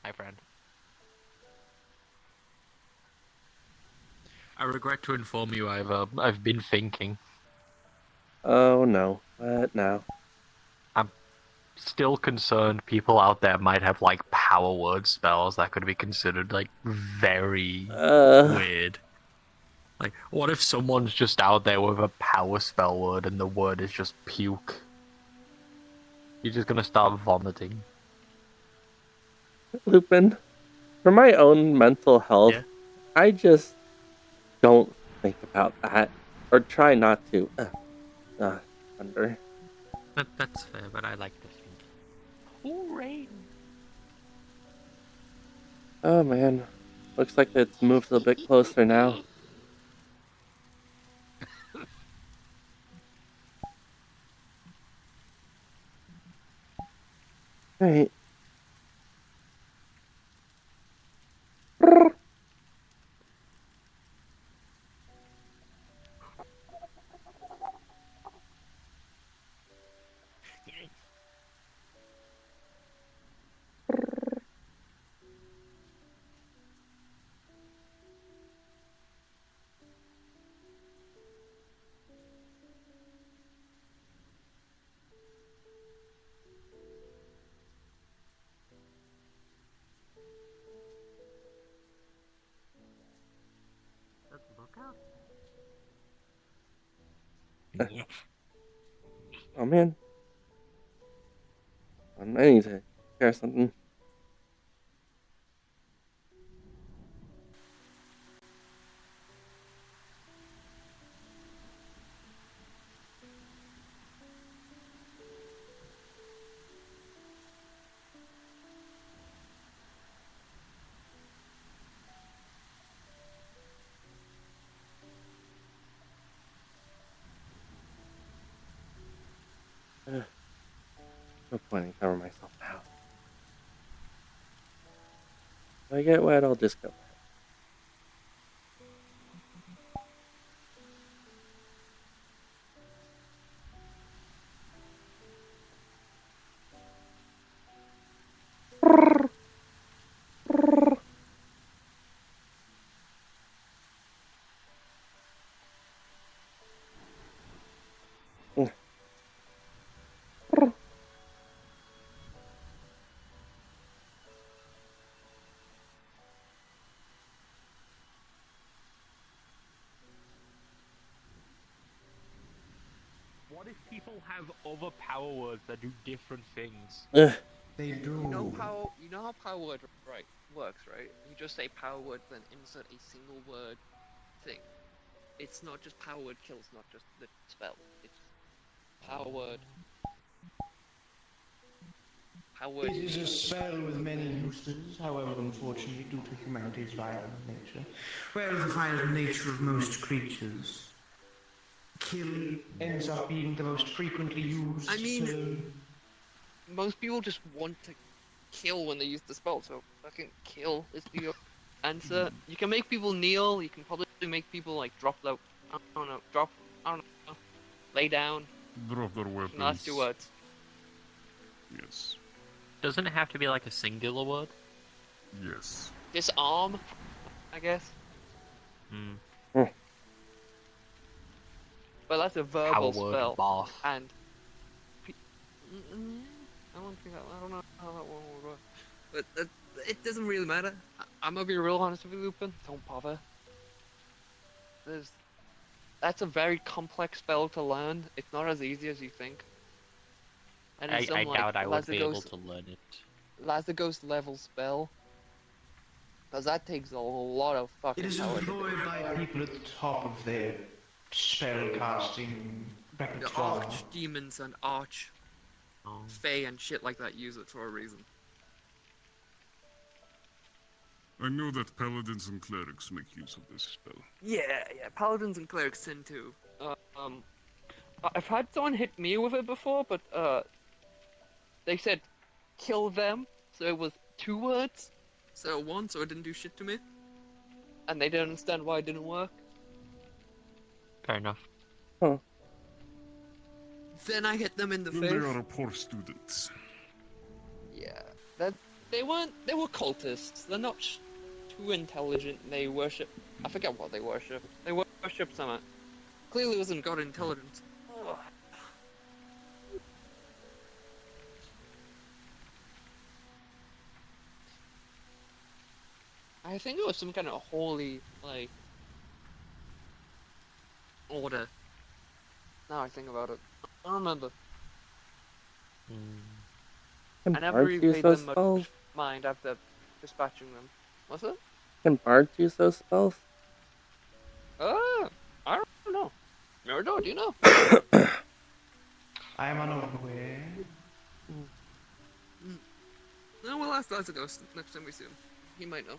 Hi, friend. I regret to inform you I've been thinking. Oh no. What now? I'm still concerned people out there might have like power word spells that could be considered like very Uh, weird. Like, what if someone's just out there with a power spell word and the word is just puke? You're just gonna start vomiting. Lupin, for my own mental health, Yeah, I just don't think about that. Or try not to. Thunder. that's fair, but I like to think. Oh, rain. Oh man. Looks like it's moved a bit closer now. Right. Look out. Oh man. I need to share something. No point in covering myself now. If I get wet, I'll just go wet. What if people have other power words that do different things? They do. You know how power word right works, right? You just say power word, then insert a single word thing. It's not just power word kills, not just the spell. It's power word. Power word It is a heals. spell with many uses, however, unfortunately, due to humanity's violent nature, well, the violent nature of most creatures, kill ends up being the most frequently used I mean, term. most people just want to kill when they use the spell, so fucking kill is the answer. You can make people kneel. You can probably make people like drop low. I don't know. Drop. I don't know. Lay down. Drop their And that's two weapons. words. Yes. Doesn't it have to be like a singular word? Yes. Disarm, I guess. Hmm. But that's a Power verbal word spell, bath. and I don't think that. I don't know how that one would work. But it doesn't really matter. I'm gonna be real honest with you, Lupin. Don't bother. There's That's a very complex spell to learn. It's not as easy as you think. And it's I some like doubt I would be able to learn it. Lazagos level spell. Because that takes a lot of It fucking is power to do. employed by people at the top of their spell casting The repertoire. archdemons and arch Oh. fae and shit like that use it for a reason. I know that paladins and clerics make use of this spell. Yeah, paladins and clerics tend to. Um, I've had someone hit me with it before, but they said kill them, so it was two words, so one, so it didn't do shit to me, and they didn't understand why it didn't work. Fair enough. Huh. Then I hit them in the Then face. they are a poor student. Yeah, that they were cultists. They're not too intelligent. They worship. I forget what they worship. They worship some. Clearly wasn't god intelligence. Ugh. I think it was some kind of holy, like, order. Now I think about it. I don't remember. Can I never bards really use paid those them much spells? mind after dispatching them. What's it? Can bards use those spells? I don't know. Merido, do you know? I am unaware. No, we'll ask Lazagos next time we see him. He might know.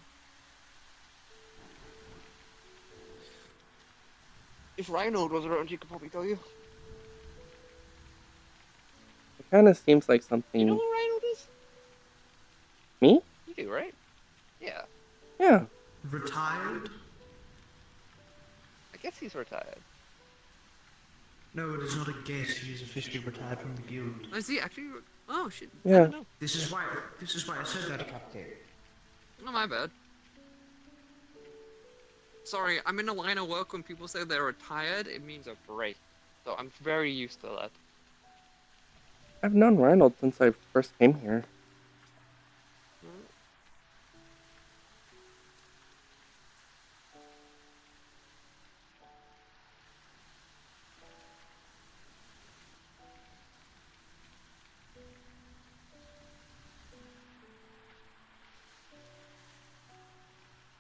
If Rhino was around, he could probably tell you. It kind of seems like You something. know who Rhino is? Me? You do, right? Yeah. Yeah. Retired? I guess he's retired. No, it is not a guess. He is officially retired from the guild. Is he actually? Oh shit. Yeah. I don't know. This is why I said that, Captain. Oh, my bad. Sorry, I'm in a line of work when people say they're retired, it means a break. So I'm very used to that. I've known Reynold since I first came here.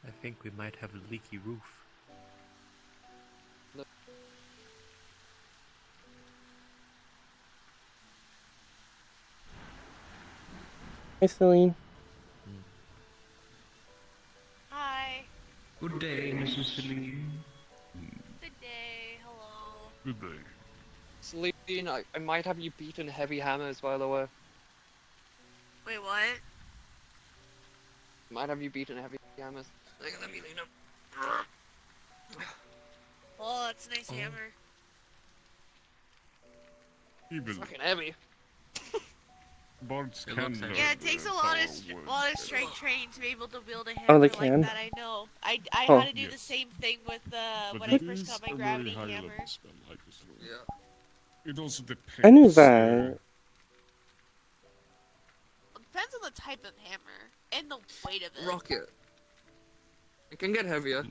I think we might have a leaky roof. Hey, Celine. Hi. Good day, Mrs. Celine. Good day. Hello. Good day. Celine, I might have you beaten heavy hammers, by the way. Wait, what? Might have you beaten heavy hammers. Let me lean up. Oh, that's a nice hammer. Even Fucking heavy. bards It can looks learn like- Yeah, it takes a their lot power of words strength better. training to be able to wield a Oh, hammer they like can? that. I know. I Oh. had to do the Yes. same thing with But when I it first is got a my very gravity high hammer. level spell, I presume. Yeah. It also depends. I knew that. It depends on the type of hammer and the weight of it. Rocket. It can get heavier.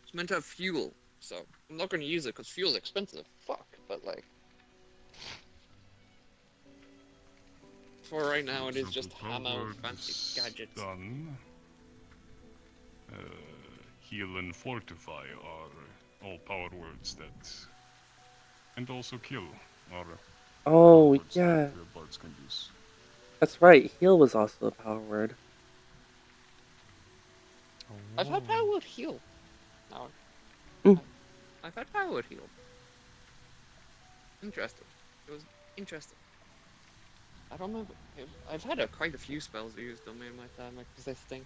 It's meant to have fuel, so I'm not gonna use it because fuel's expensive. Fuck, but like. For right now, it is For just example, hammer power with fancy words gadgets. Done. Heal and fortify are all power words that, and also kill are Oh, words yeah. that bards can use. That's right. Heal was also a power word. I've had power word heal. No. Mm. I've had power word heal. Interesting. It was interesting. I don't remember. I've had quite a few spells used on me in my time, like resisting.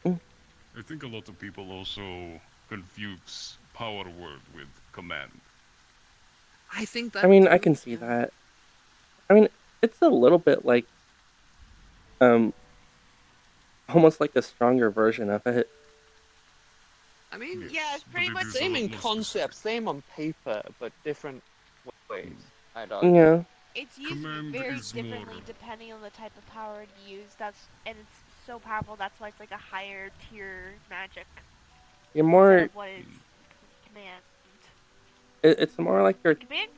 I think a lot of people also confuse power word with command. I think that. I mean, I too, can see yeah. that. I mean, it's a little bit like, almost like a stronger version of it. I mean, Yes, Yeah, it's but pretty it much is a same lot in more concept, specific. same on paper, but different ways. I'd Oh. argue. Yeah. it's used Command very is differently more- depending on the type of power to use. And it's so powerful. That's why it's like a higher tier magic You're instead more. of what is command. It's more like you're Command?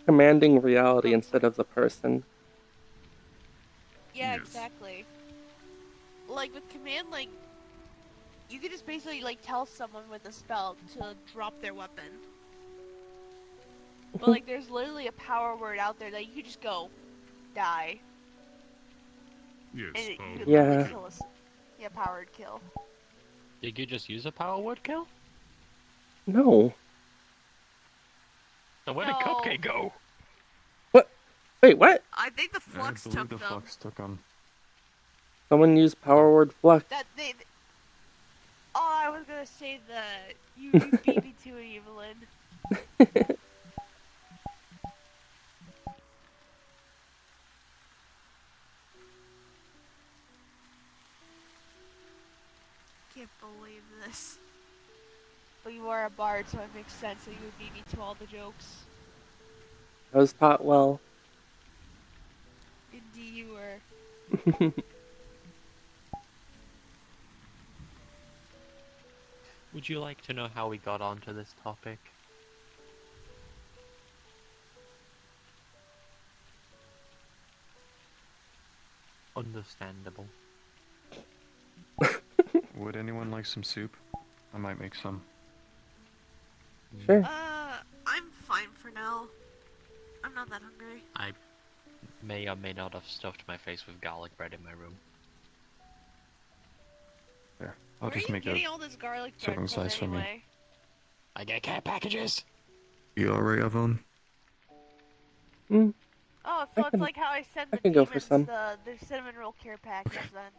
commanding reality instead of the person. Yeah, Yes. exactly. Like with command, like you could just basically like tell someone with a spell to drop their weapon. But like there's literally a power word out there that you could just go die. Yes, And you power could Yeah. literally word kill us. Yeah, powered kill. Did you just use a power word kill? No. So where did No. Cupcake go? Wait, what? I think the flux took them. took him. Someone used power word flux. That they. Oh, I was gonna say that you beat me to it, Evelyn. can't believe this. But you are a bard, so it makes sense that you would beat me to all the jokes. I was taught well. Indeed, you were. Would you like to know how we got onto this topic? Understandable. Would anyone like some soup? I might make some. Sure. I'm fine for now. I'm not that hungry. I may or may not have stuffed my face with garlic bread in my room. There. I'll Where just are you make getting a all this garlic bread serving from size for me. anyway? I get care packages! You alright, Evelyn? Mm, Oh, I so it's can- like how I send I the can go for demons some. the cinnamon roll care package then.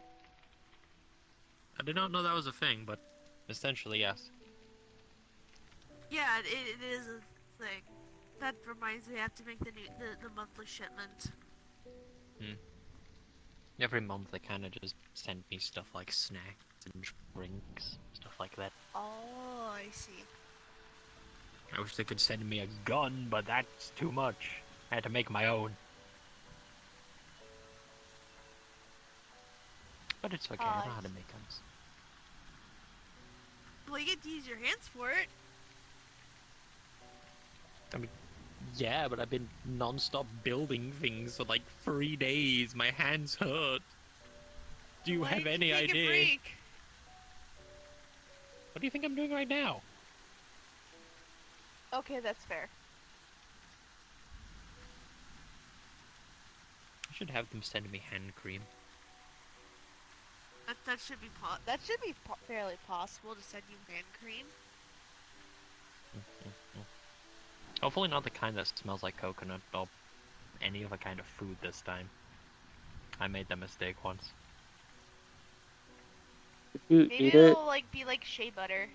I did not know that was a thing, but essentially yes. Yeah, it is a thing. That reminds me, I have to make the monthly shipment. Every month they kinda just send me stuff like snacks and drinks, stuff like that. Oh, I see. I wish they could send me a gun, but that's too much. I had to make my own. But it's okay, I know how to make guns. Well, you get to use your hands for it. I mean, yeah, but I've been non-stop building things for like 3 days. My hands hurt. Do you Why have didn't any you take idea? A break? What do you think I'm doing right now? Okay, that's fair. I should have them send me hand cream. That should be fairly possible to send you hand cream. Hopefully not the kind that smells like coconut or any other kind of food this time. I made that mistake once. Did you Maybe eat it? it'll like be like shea butter.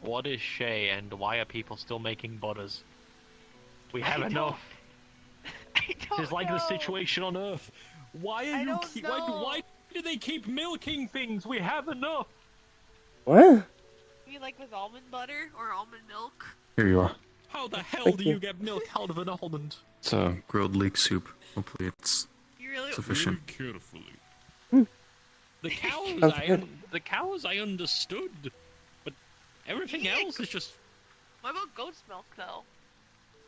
What is shea and why are people still making butters? We have I enough. I don't It's like know. the situation on Earth. Why are I you don't keep know. why do they keep milking things? We have enough. What? You mean like with almond butter or almond milk? Here you are. How the hell Thank do you. you get milk out of an almond? It's a grilled leek soup. Hopefully it's You really? sufficient. Very carefully. The cows, Sounds good. the cows I understood, but everything Yeah, else is just. What about goat's milk though?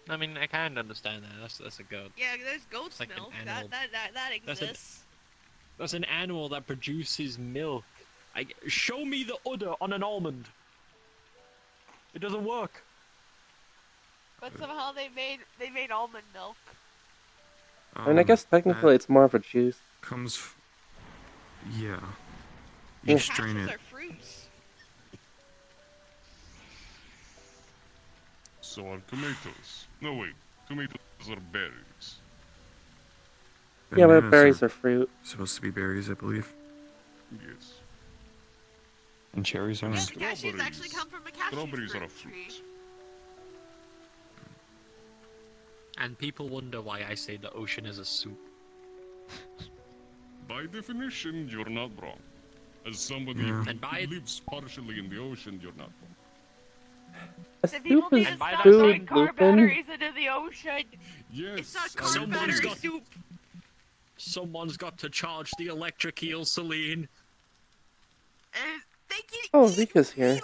I mean, I kind of understand that. That's a goat. Yeah, there's goat's like an milk. animal. That That's an- exists. That's an animal that produces milk. Show me the udder on an almond. It doesn't work. But somehow they made almond milk. I mean, I guess technically it's more of a juice. Yeah. Yeah. You strain Cashews it. are fruits. So are tomatoes. No, wait. Tomatoes are berries. Yeah, but Bananas berries are fruit. supposed to be berries, I believe. Yes. And cherries aren't. Yes, the cashews actually Strawberries. come from a cashew Strawberries are a tree. fruit. And people wonder why I say the ocean is a soup. By definition, you're not wrong. As somebody Yeah. who And by- lives partially in the ocean, you're not wrong. A The people soup need is to And by stop that throwing time- car Lupin. batteries into the ocean. Yes. It's not I car Someone's battery got- soup. Someone's got to charge the electric eel, Celine. And they can Oh, eat, Rika's here.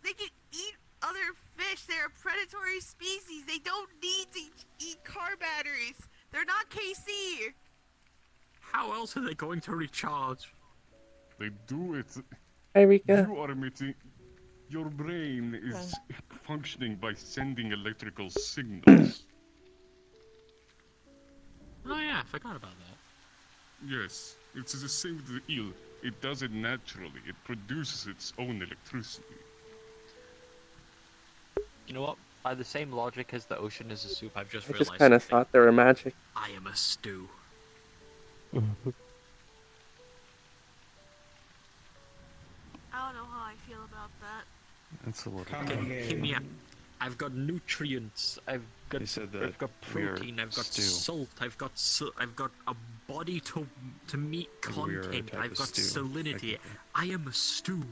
they can eat other fish. They're a predatory species. They don't need to eat car batteries. They're not KC. How else are they going to recharge? They do it. Hi, Rika. You are emitting. Your brain is functioning by sending electrical signals. Oh yeah, I forgot about that. Yes, it's the same with the eel. It does it naturally. It produces its own electricity. You know what? By the same logic as the ocean is a soup, I've just I realized just kind of something. thought they were magic. I am a stew. I don't know how I feel about that. That's a little. Come Give me a, again. I've got nutrients. I've got They said that I've got we are protein. I've got stew. salt. I've got a body to meet We are a content. type I've of got stew, salinity. technically. I am a stew.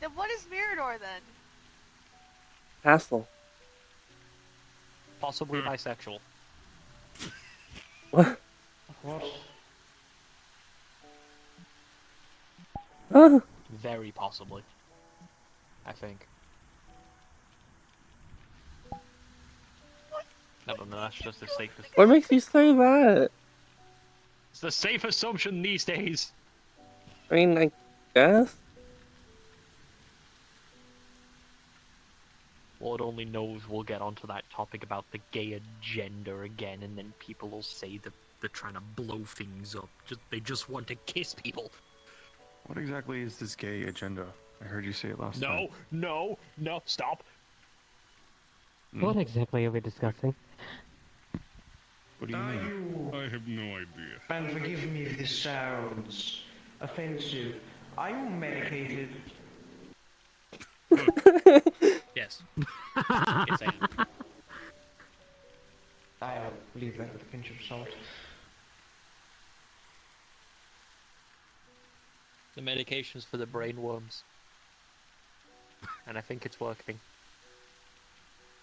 Then what is Mirador then? Castle. Possibly bisexual. What? What? Ah, Very possibly. I think. No, but that's just the safest. what makes you say that? It's the safe assumption these days. I mean, I guess. Lord only knows we'll get onto that topic about the gay agenda again, and then people will say that they're trying to blow things up. They just want to kiss people. What exactly is this gay agenda? I heard you say it last time. No, stop. What exactly are we discussing? What do you Are mean? you, I have no idea. and forgive me if this sounds offensive, are you medicated? Yes. Yes, I am. I'll leave that with a pinch of salt. The medication's for the brain worms. And I think it's working.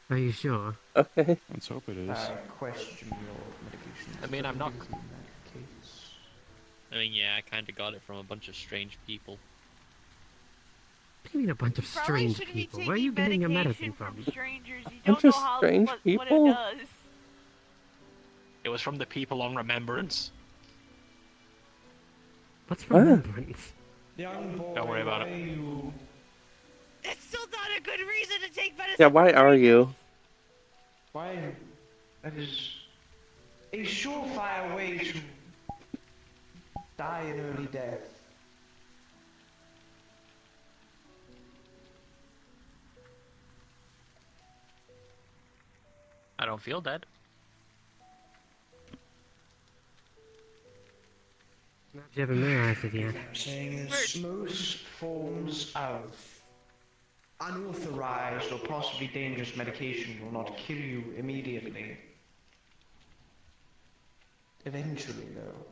Are you sure? Okay. Let's hope it is. I question your medication. I mean, I'm not- in that case. I mean, yeah, I kinda got it from a bunch of strange people. What do you mean a bunch of Probably strange shouldn't be people? taking Where are you getting your medication medicine from? strangers. You Bunch don't know of how strange what people? it does. It was from the people on Remembrance. What's What? remembrance? Young boy, Don't worry about it. why you... It's still not a good reason to take medicine. Yeah, why from are strangers. you? Why? That is a surefire way to die an early death. I don't feel dead. Perhaps you haven't realized it yet. I'm saying this, most forms of unauthorized or possibly dangerous medication will not kill you immediately. Eventually, though.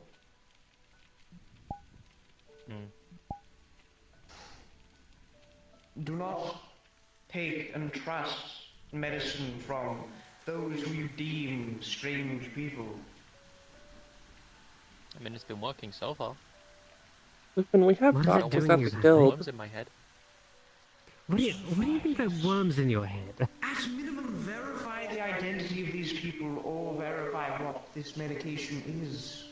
Do not take and trust medicine from those who you deem strange people. I mean, it's been working so far. Listen, we have What is it doctors doing at the exactly? guild. Worms in my head. What do you mean by worms in your head? At minimum, verify the identity of these people or verify what this medication is.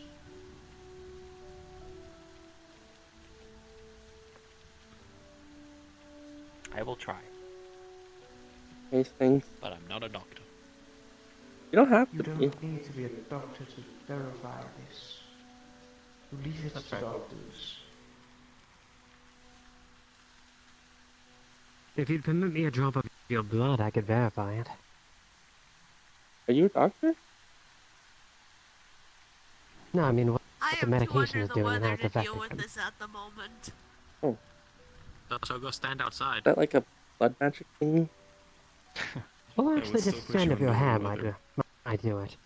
I will try, These things. but I'm not a doctor. You don't have You to be. don't need to be a doctor to verify this. You leave it That's to right. doctors. If you'd permit me a drop of your blood, I could verify it. Are you a doctor? No, I mean, what I the am too medication under is the doing and how weather it's to deal affecting with him. this at the moment. So go stand outside. Is that like a blood magic thing? Well, would actually, still just put strand you of your under the hair weather. might do it.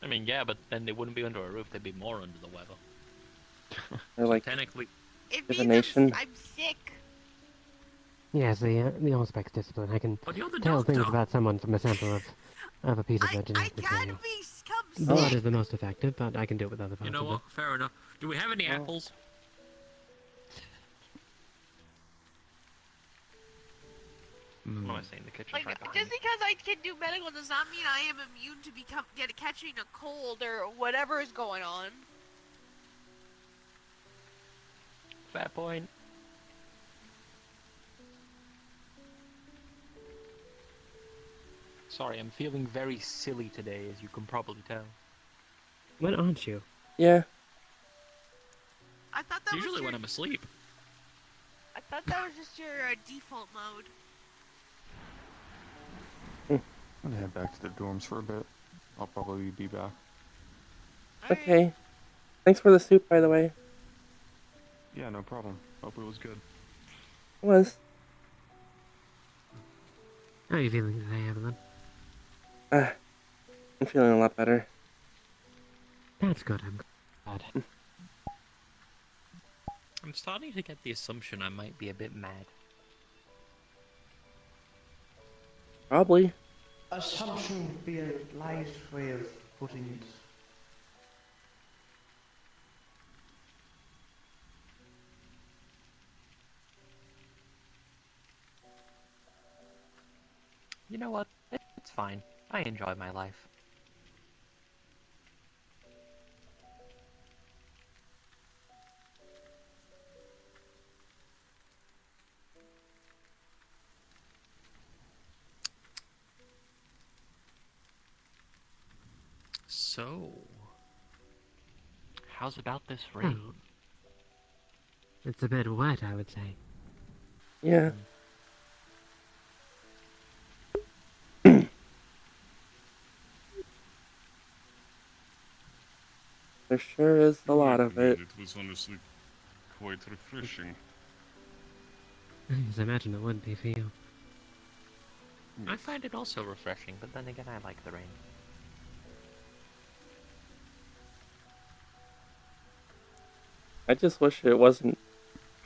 I mean, yeah, but then they wouldn't be under a roof, they'd be more under the weather. Or like, Technically, It means Divination. I'm sick. Yes, the Auspex discipline. I can but you're the tell doctor. things about someone from a sample of a piece of I their genetic can material. become Blood sick. is the most effective, but I can do it with other parts You know of what? Fair enough. Do we have any apples? Mm. What am I saying? The kitchen's Like, right behind just me. because I can do medical does not mean I am immune to catching a cold or whatever is going on. Fair point. Sorry, I'm feeling very silly today, as you can probably tell. When aren't you? yeah. I thought that Usually was your, when I'm asleep. I thought that was just your default mode. I'm gonna head back to the dorms for a bit. I'll probably be back. Alright. Okay. Thanks for the soup, by the way. Yeah, no problem. Hope it was good. It was. How are you feeling today, Evelyn? I'm feeling a lot better. That's good, I'm glad. I'm starting to get the assumption I might be a bit mad. Probably. Assumption would be a light way of putting it. You know what? It's fine. I enjoy my life. So, how's about this rain? Oh. It's a bit wet, I would say. Yeah. There sure is a lot of it. It was honestly quite refreshing. Yes, I imagine it would be for you. I find it also refreshing, but then again, I like the rain. I just wish it wasn't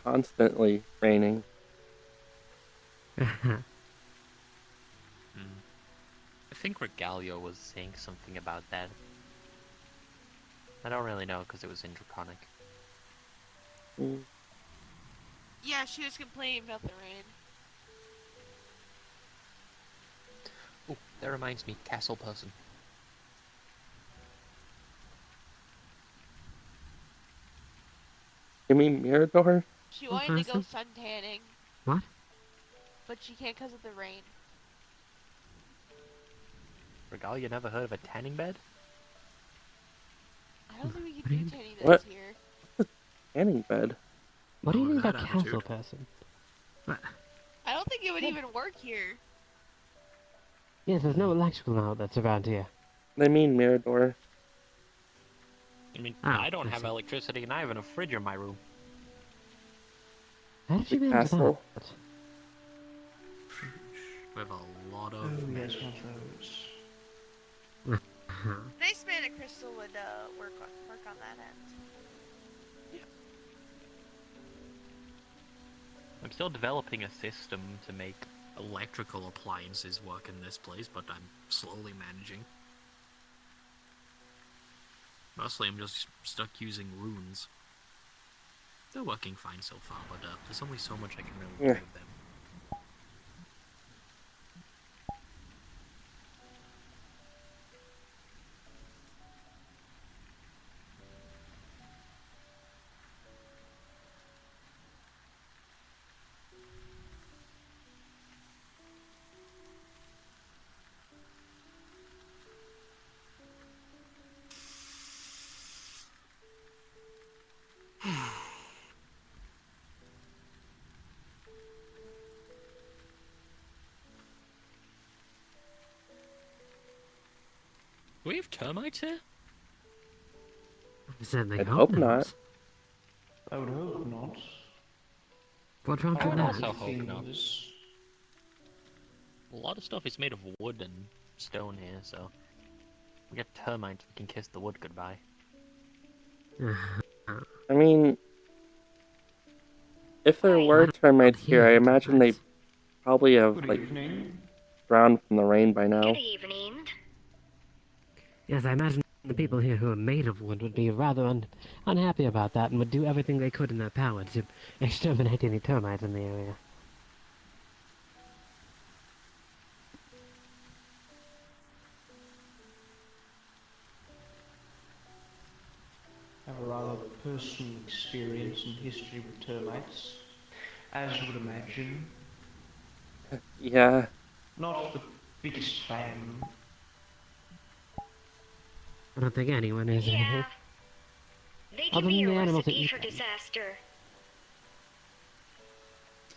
constantly raining. I think Regalio was saying something about that. I don't really know because it was in Draconic. Mm. Yeah, she was complaining about the rain. Oh, that reminds me, castle person. You mean Mirador? She What wanted to go person? suntanning, What? but she can't because of the rain. Regalia never heard of a tanning bed? I don't think we What can do do you- tanning What? beds here. Tanning bed. What do you Oh, mean by that castle attitude. person? What? I don't think it would even work here. Yes, there's no electrical outlets around here. They mean Mirador. I mean, Oh, I don't I have see. electricity and I have a fridge in my room. How did The you manage castle. that? We have a lot Oh, of yes, magic. one of those. Nice mana crystal would work on that end. I'm still developing a system to make electrical appliances work in this place, but I'm slowly managing. Mostly I'm just stuck using runes. They're working fine so far, but there's only so much I can really do Yeah. with them. Do we have termites here? I certainly I'd hope hope not. I would hope not. What's wrong I with would that? also hope not. Things. A lot of stuff is made of wood and stone here, so we get termites, we can kiss the wood goodbye. I mean, if there were termites here, I imagine they probably have, Good like, evening. drowned from the rain by now. Good evening. Yes, I imagine the people here who are made of wood would be rather unhappy about that and would do everything they could in their power to exterminate any termites in the area. I have a rather personal experience and history with termites. As you would imagine, Yeah. not the biggest fan. I don't think anyone is. Yeah. They Other give me than a the animals that recipe eat for them. disaster.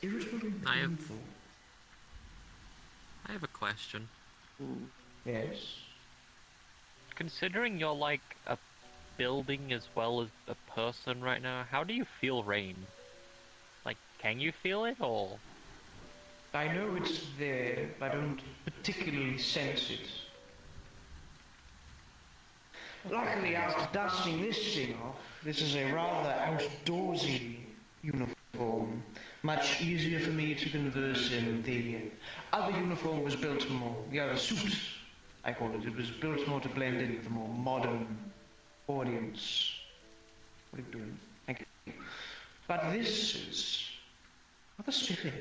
Irritable and I have- painful. I have a question. Yes. Considering you're like a building as well as a person right now, how do you feel rain? Like, can you feel it, or...? I know it's there, but I don't particularly sense it. Luckily, after dusting this thing off, this is a rather outdoorsy uniform. Much easier for me to converse in. The other uniform was built more, the other suit, I call it, it was built more to blend in with a more modern audience. What are you doing? Thank you. But this is rather spiffy.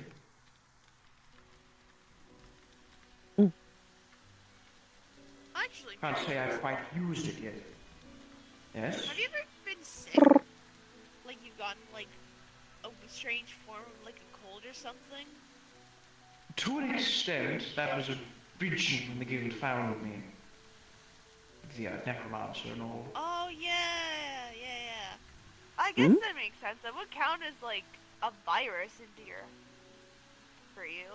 Actually, Can't say I've quite used it yet. Yes? have you ever been sick? Like you've gotten like a strange form of like a cold or something? To an extent, that was a bridging when the guild found me. The necromancer and all. Oh yeah. I guess that makes sense. That would count as like a virus into your for you.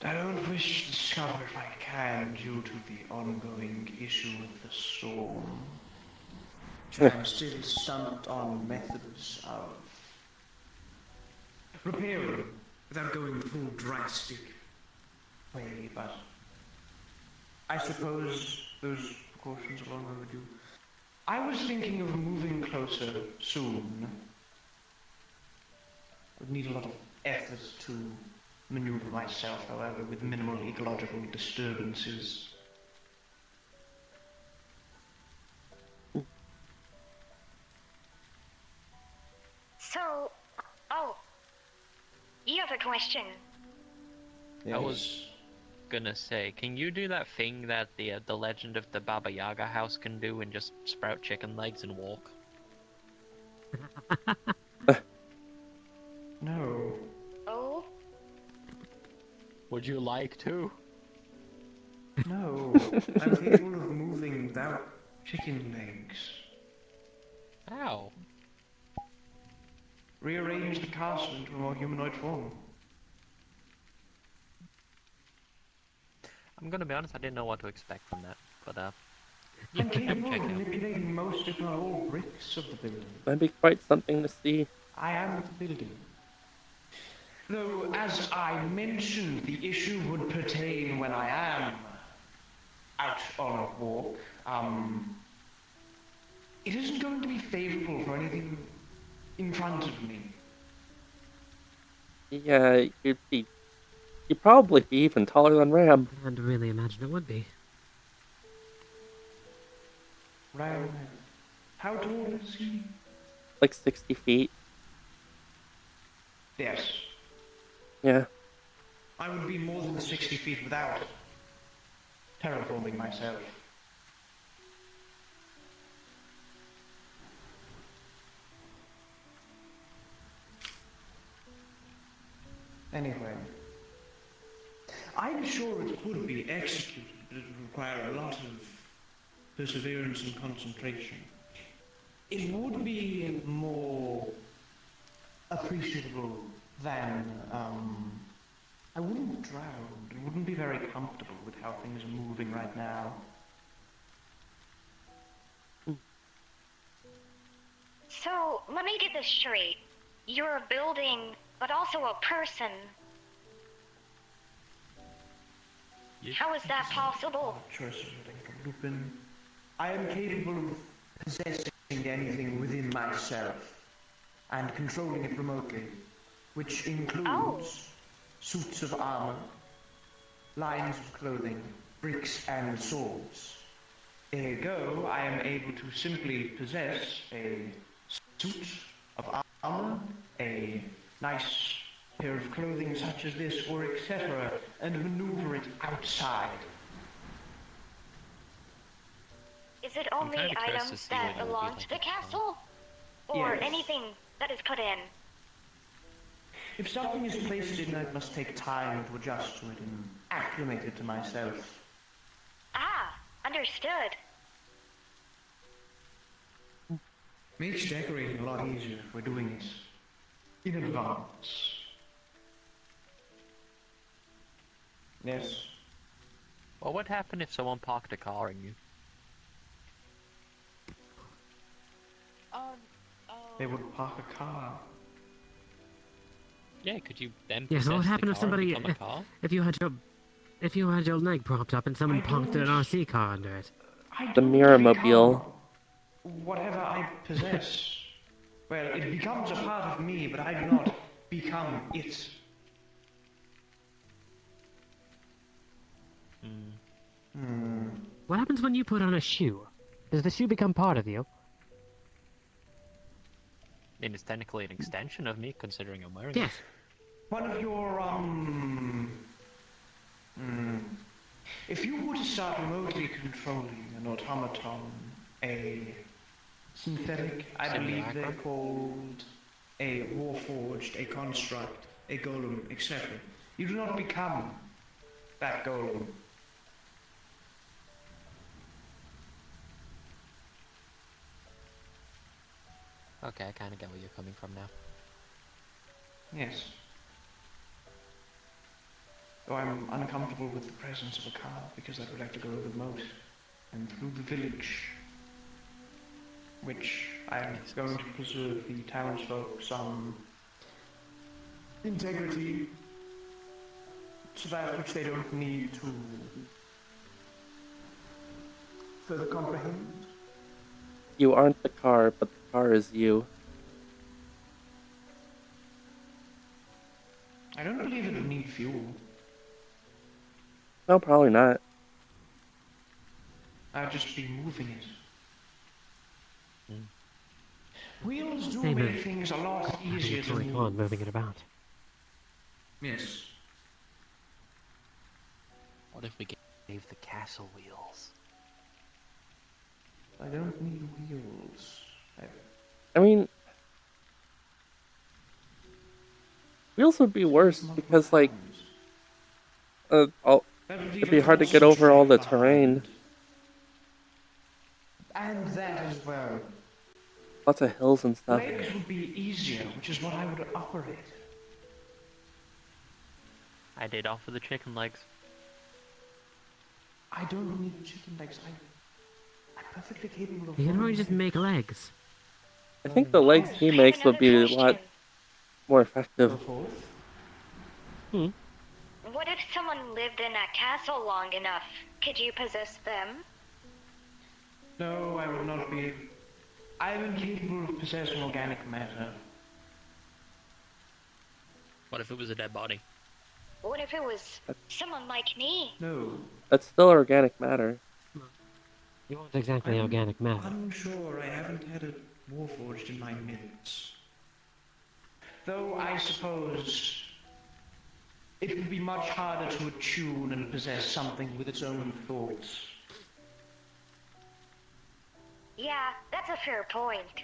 I don't wish to discover if I can due to the ongoing issue of the storm. I'm still stumped on methods of repairing without going the full drastic way, but I suppose those precautions are long overdue. I was thinking of moving closer soon. I would need a lot of effort to maneuver myself, however, with minimal ecological disturbances. So, oh, you have a question. I was gonna say, can you do that thing that the Legend of the Baba Yaga house can do and just sprout chicken legs and walk? No. Oh, Would you like to? No. I'm capable of moving without chicken legs. How? Rearrange the castle into a more humanoid form. I'm gonna be honest, I didn't know what to expect from that, but I'm capable check of it out. manipulating most, if not all, bricks of the building. That'd be quite something to see. I am the building. Though, as I mentioned, the issue would pertain when I am out on a walk. It isn't going to be favourable for anything in front of me. Yeah, you'd probably be even taller than Ram. I can't really imagine it would be. Ram, how tall is he? Like 60 feet. Yes. Yeah. I would be more than 60 feet without terraforming myself. Anyway, I'm sure it could be executed, but it would require a lot of perseverance and concentration. It would be more appreciable than, I wouldn't drown. It wouldn't be very comfortable with how things are moving right now. so let me get this straight. You're a building, but also a person. How is that possible? Choice of from Lupin. I am capable of possessing anything within myself and controlling it remotely, which includes suits of armor, lines of clothing, bricks and swords. Ergo, I am able to simply possess a suit of armor, a nice pair of clothing such as this, or etc., and maneuver it outside. Is it only kinda curious to items see that what it would be belong like to the at the castle? Or Yes. anything that is put in? If something is placed in, it must take time to adjust to it and acclimate it to myself. Ah, understood. Makes decorating a lot easier if we're doing it in advance. Yes. What would happen if someone parked a car in you? They would park a car. Yeah, could you then Yeah, possess so what the happened if car and somebody, become a car? if you had your leg propped up and someone I punked an don't- RC car under it? I The don't mirror become mobile. whatever I possess. Well, it becomes a part of me, but I do not become it. What happens when you put on a shoe? Does the shoe become part of you? I mean, it's technically an extension of me, considering I'm wearing Yes. One of your, if you were to start remotely controlling an automaton, a synthetic, I believe they're called a warforged, a construct, a golem, etc. You do not become that golem. Okay, I kind of get where you're coming from now. Yes. Though I'm uncomfortable with the presence of a car because I would like to go over the moat and through the village, which I'm going to preserve the townsfolk some integrity, so that which they don't need to further comprehend. You aren't the car, but the car is you. I don't believe it would need fuel. No, probably not. I'd just be moving it. Wheels do Hey, make man. things a lot easier to Going move. on, moving it about. Yes. What if we gave the castle wheels? I don't need wheels. I mean, wheels would be worse because, like, it'd be hard to get over all the terrain. And that as well. Lots of hills and stuff. Legs would be easier, which is what I would operate. I did offer the chicken legs. I don't need chicken legs. I'm perfectly capable of. You can always just make legs. I think the legs he I makes have would be a another lot question. more effective. What if someone lived in that castle long enough? Could you possess them? No, I would not be. I'm incapable of possessing organic matter. What if it was a dead body? What if it was someone like me? No. That's still organic matter. You want exactly organic matter. Unsure. I haven't had a warforged in my midst. Though I suppose it would be much harder to attune and possess something with its own thoughts. Yeah, that's a fair point.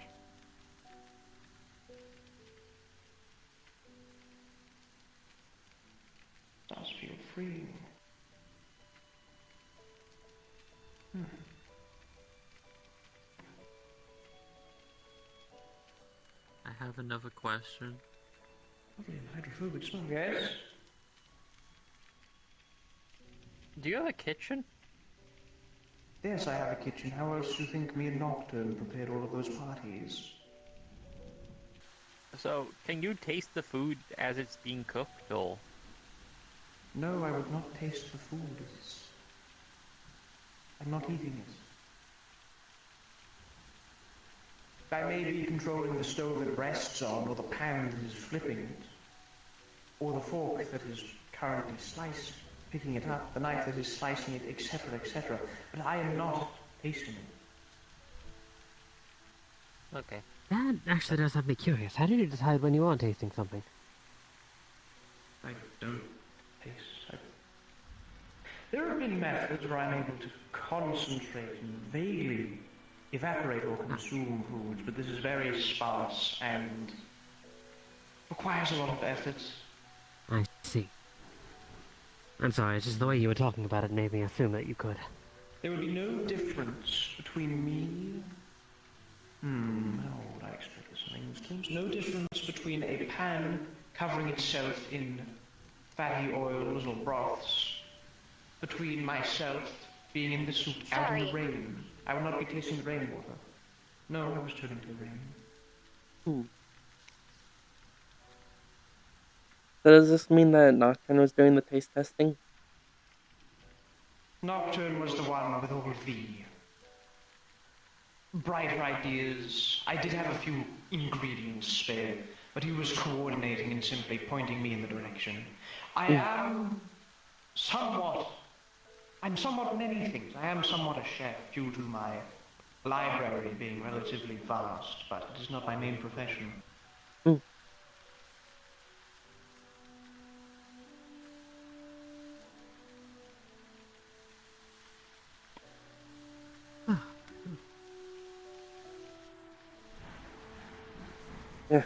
Does feel freeing. I have another question. Lovely and hydrophobic smell. Yes? Do you have a kitchen? Yes, I have a kitchen. How else do you think me and Nocturne prepared all of those parties? So, can you taste the food as it's being cooked, or? No, I would not taste the food. I'm not eating it. I may be controlling the stove it rests on, or the pan that is flipping it, or the fork that is currently picking it up, the knife that is slicing it, etc., etc. But I am not tasting it. Okay. That actually does have me curious. How did you decide when you are tasting something? I don't taste. There have been methods where I'm able to concentrate and vaguely evaporate or consume foods, but this is very sparse and requires a lot of effort. I see. I'm sorry, it's just the way you were talking about it made me assume that you could. There would be no difference between me. How would I express this in English terms? No difference between a pan covering itself in fatty oils or broths, between myself being in the soup out in the rain. I would not be tasting the rainwater. No, I was turning to the rain. So does this mean that Nocturne was doing the taste testing? Nocturne was the one with all the brighter ideas. I did have a few ingredients spare, but he was coordinating and simply pointing me in the direction. I'm somewhat many things. I am somewhat a chef due to my library being relatively vast, but it is not my main profession. Yeah.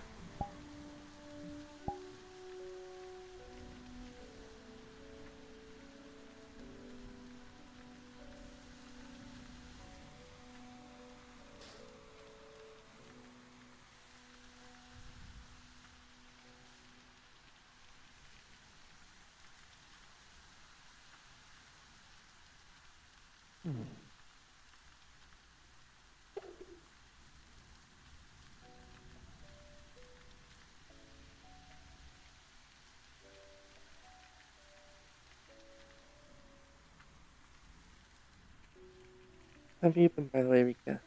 How have you been, by the way, Rika?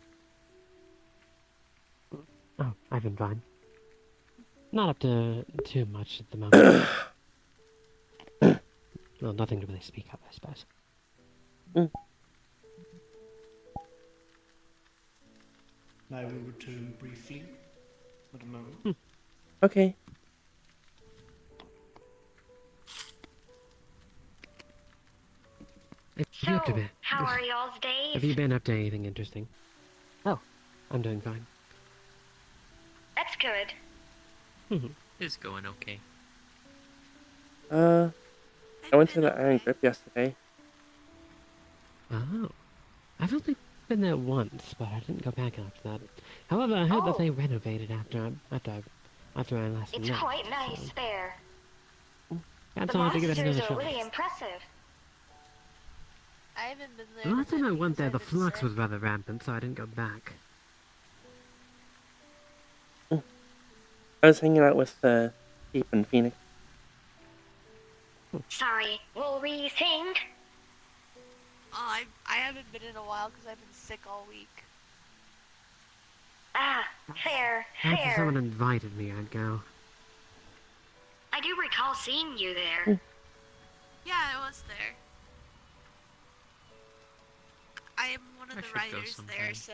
Oh, I've been fine. Not up to too much at the moment. Well, nothing to really speak of, I suppose. I will return briefly at a moment. Okay. Have you up to So, bed? how are y'all's days? Have you been up to anything interesting? Oh, I'm doing fine. That's good. It's going okay. I went to the Iron Grip yesterday. Oh. I've only been there once, but I didn't go back after that. However, I heard that they renovated after I last It's left. quite nice So there. that's The all I have to give it monsters another are shot. really impressive. I haven't been there. The last time I went there, the because I've been flux sick. was rather rampant, so I didn't go back. I was hanging out with Deep and Phoenix. Sorry, what were you saying? I haven't been in a while because I've been sick all week. Ah, fair, After fair. someone invited me, I'd go. I do recall seeing you there. Yeah, I was there. I am one of I the should go writers sometime. there, so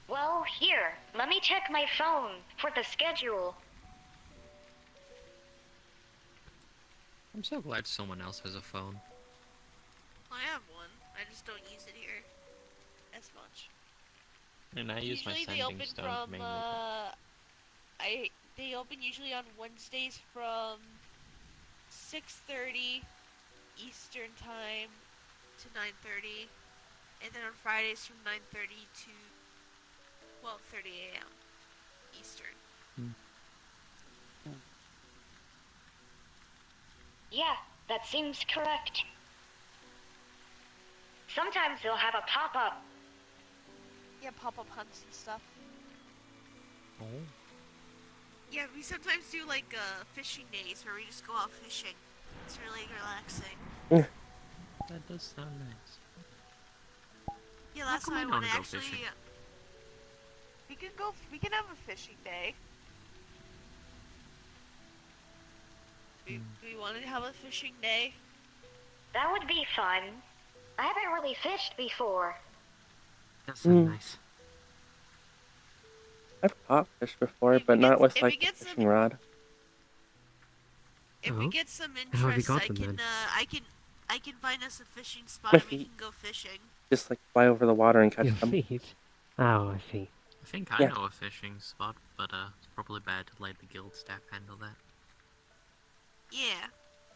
Well, here, let me check my phone for the schedule. I'm so glad someone else has a phone. I have one. I just don't use it here as much. And I use my Usually they sending open stone from mainly. they open usually on Wednesdays from 6:30 Eastern time To 9:30, and then on Fridays from 9:30 to 12:30 a.m. Eastern. Yeah, that seems correct. Sometimes they'll have a pop-up. Yeah, pop-up hunts and stuff. Oh. Yeah, we sometimes do like fishing days where we just go out fishing. It's really relaxing. That does sound nice. Yeah, How last come I time don't when go actually fishing? We can have a fishing day. We wanted to have a fishing day. That would be fun. I haven't really fished before. That sounds nice. I've caught fish before, If but we not get- with if like we a get some- fishing rod. if we get some How have you interest, got them, then? I can find us a fishing spot My and we feet. can go fishing. Just like fly over the water and catch Your them. feet? Oh, I see. I think I Yeah. know a fishing spot, but it's probably bad to let the guild staff handle that. Yeah.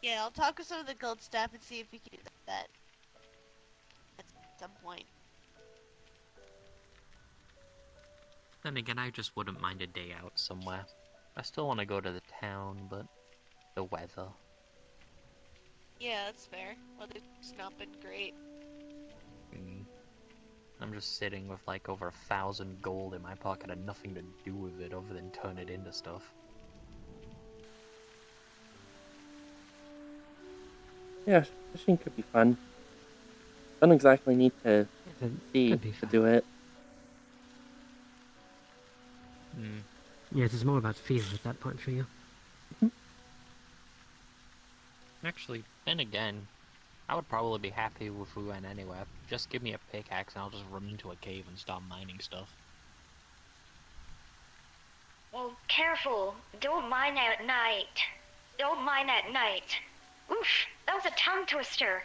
Yeah, I'll talk with some of the guild staff and see if we can do that at some point. Then again, I just wouldn't mind a day out somewhere. I still want to go to the town, but the weather. Yeah, that's fair. Weather's not been great. I'm just sitting with like over 1,000 gold in my pocket and nothing to do with it other than turn it into stuff. Yeah, fishing could be fun. Don't exactly need to It see could be to fun. do it. Hmm. Yes, it's more about feel at that point for you. Actually, then again, I would probably be happy if we went anywhere. Just give me a pickaxe and I'll just run into a cave and start mining stuff. Well, careful. Don't mine at night. Don't mine at night. Oof, that was a tongue twister.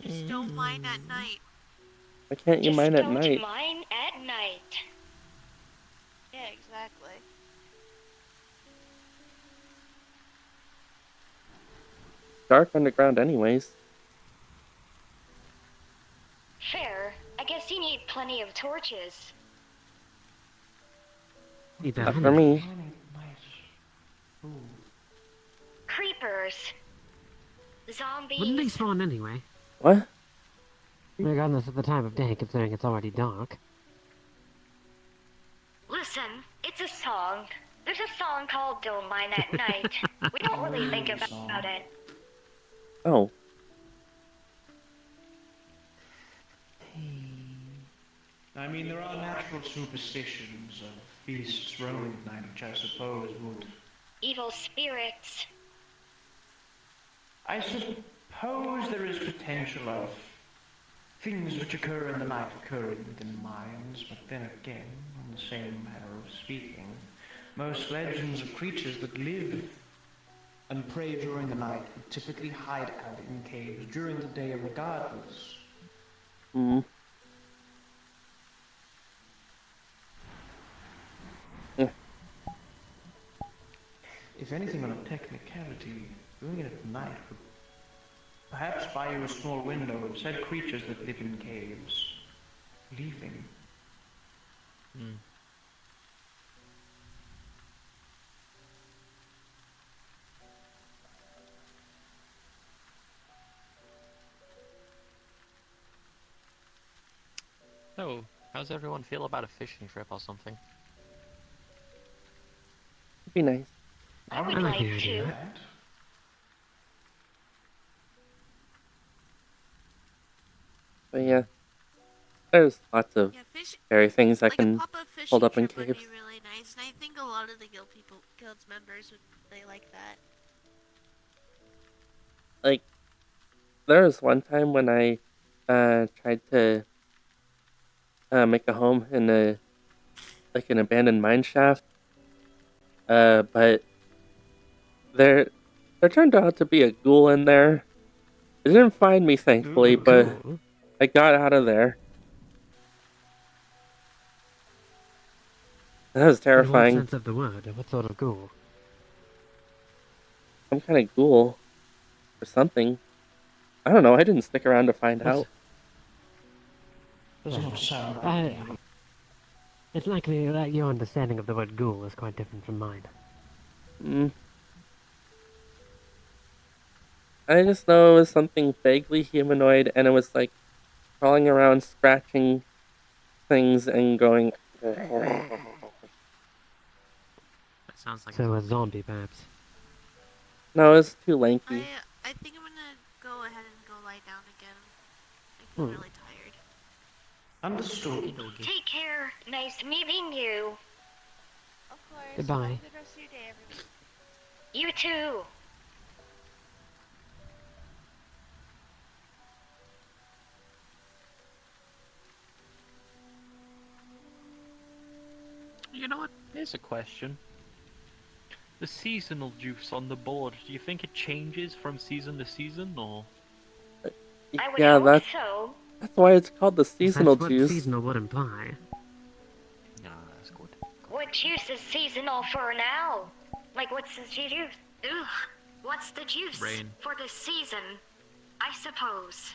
Just don't mine at night. Why can't you Just mine at don't night? mine at night. Yeah, exactly. Dark underground anyways. Fair. I guess you need plenty of torches. Need that Not honey. for me. Ooh. Creepers. Zombies. Wouldn't they spawn anyway? What? Regardless of the time of day, considering it's already dark. Listen, it's a song. There's a song called Don't Mine at Night. We don't really think about it. Oh. I mean, there are natural superstitions of beasts roaming at night, which I suppose would... Evil spirits. I suppose there is potential of things which occur in the night occurring within mines, but then again, on the same manner of speaking, most legends of creatures that live and prey during the night would typically hide out in caves during the day regardless. Hmm. If anything on a technicality, doing it at night would perhaps buy you a small window of said creatures that live in caves, leaving. Hmm. So, how's everyone feel about a fishing trip or something? It'd be nice. I would I like like the idea. to. But yeah. There's lots of Yeah, fish. scary things that Like a can pop-up fishing hold up in trip would caves. be really nice, and I think a lot of the guild's members would really like that. Like, there was one time when I tried to make a home in a an abandoned mine shaft. But there turned out to be a ghoul in there. It didn't find me, thankfully, but Cool. I got out of there. That was In what terrifying. sense of the word? What sort of ghoul? Some kind of ghoul or something. I don't know. I didn't stick around to find What's- out. Does not sound right. It's likely that your understanding of the word ghoul is quite different from mine. I just know it was something vaguely humanoid, and it was like crawling around, scratching things, and going. That sounds like So a zombie, perhaps. No, it was too lanky. I think I'm gonna go ahead and go lie down again. I feel really tired. Understood. Take care. Nice meeting you. Of course. Goodbye. Have a good rest of your day, everyone. You too. You know what? Here's a question. The seasonal juice on the board, do you think it changes from season to season, or? I would Yeah, hope so. that's why it's called the seasonal That's what juice. seasonal would imply. Nah, that's good. What juice is seasonal for now? Like, what's the juice? Ugh. What's the juice Rain. for this season? I suppose.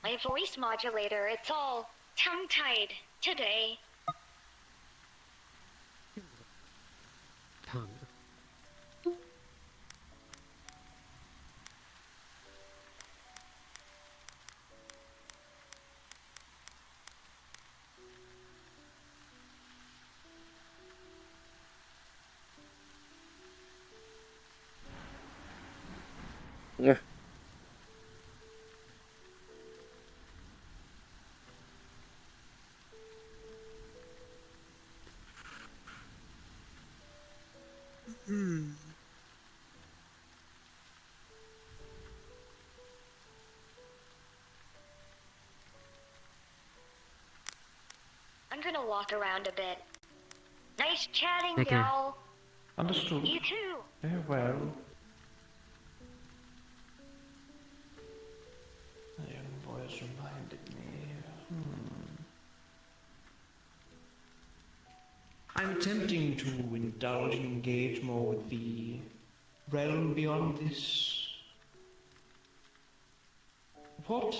My voice modulator, it's all tongue-tied today. Tongue. Yeah. I'm gonna walk around a bit. Nice chatting, Take care. y'all. Understood. You too. Very well. The young boy has reminded me. I'm attempting to indulge and engage more with the realm beyond this. What,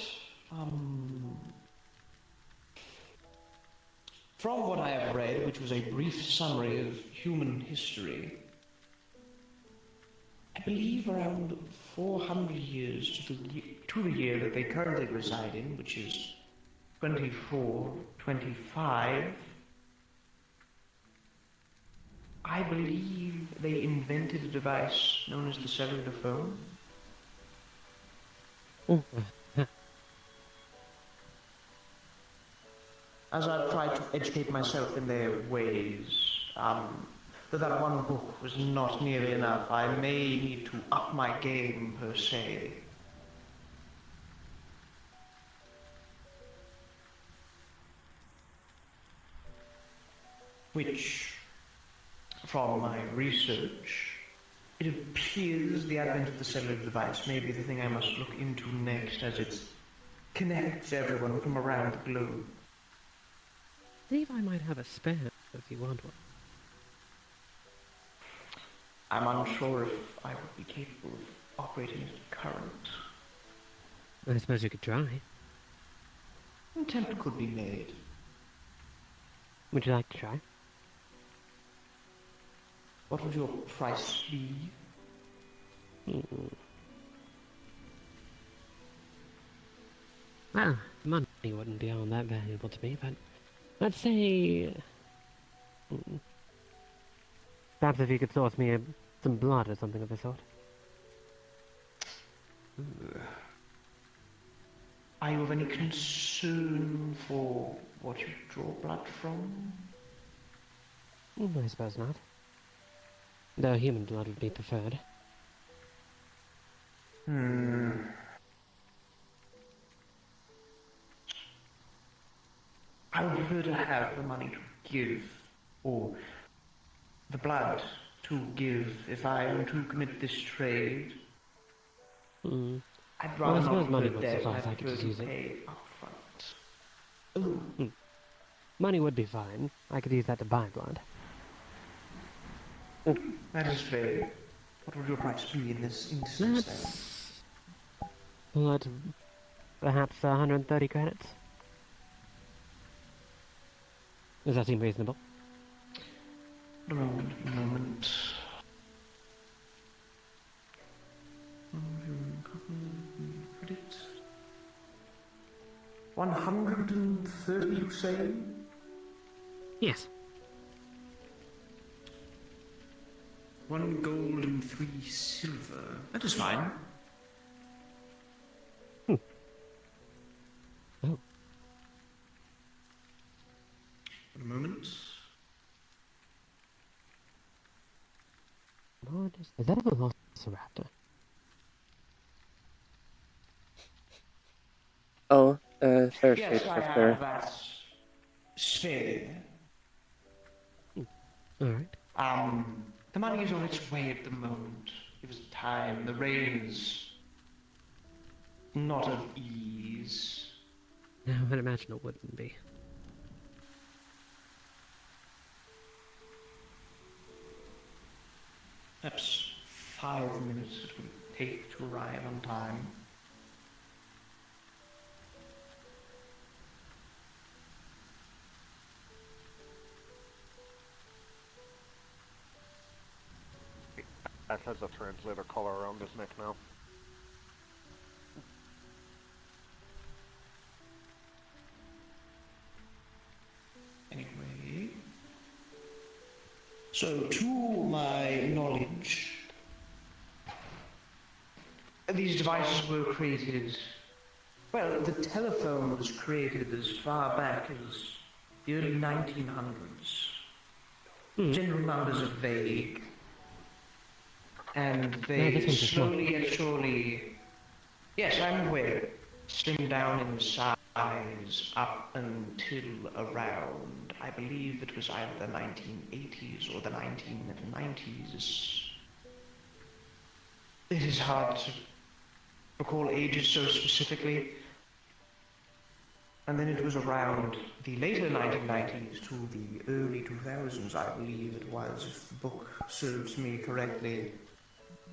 from what I have read, which was a brief summary of human history, I believe around 400 years to the year that they currently reside in, which is 2425, I believe they invented a device known as the cellular phone. As I've tried to educate myself in their ways, that one book was not nearly enough. I may need to up my game, per se. Which, from my research, it appears the advent of the cellular device may be the thing I must look into next, as it connects everyone from around the globe. I believe I might have a spare if you want one. I'm unsure if I would be capable of operating at current. I suppose you could try. An attempt could be made. Would you like to try? What would your price be? Well, money wouldn't be all that valuable to me, but let's say... Perhaps if you could source me some blood or something of the sort. Are you of any concern for what you draw blood from? I suppose not. Though human blood would be preferred. I would prefer to have the money to give, or the blood to give, if I am to commit this trade. I'd Well, I rather suppose not money prefer would debt. suffice. I I could prefer just to use it. pay upfront. Money would be fine. I could use that to buy blood. That is fair. What would your price be in this instance, then? Blood, perhaps 130 credits. Does that seem reasonable? A moment. 130, you say? Yes. 1 gold and 3 silver. That is fine. Oh. A moment. What is that a velociraptor? Oh, fair Yes, shade I shifter. have that sphere. Alright. The money is on its way at the moment. Give us time. The rain is not of ease. No, I'd imagine it wouldn't be. Perhaps 5 minutes it will take to arrive on time. That has a translator collar around his neck now. Anyway, so to my knowledge, these devices were created. Well, the telephone was created as far back as the early 1900s. General numbers are vague, and No, this they one's a small. slowly yet surely. Yes, I'm aware. Slim down in size up until around, I believe it was either the 1980s or the 1990s. It is hard to recall ages so specifically. And then it was around the later 1990s to the early 2000s, I believe it was, if the book serves me correctly,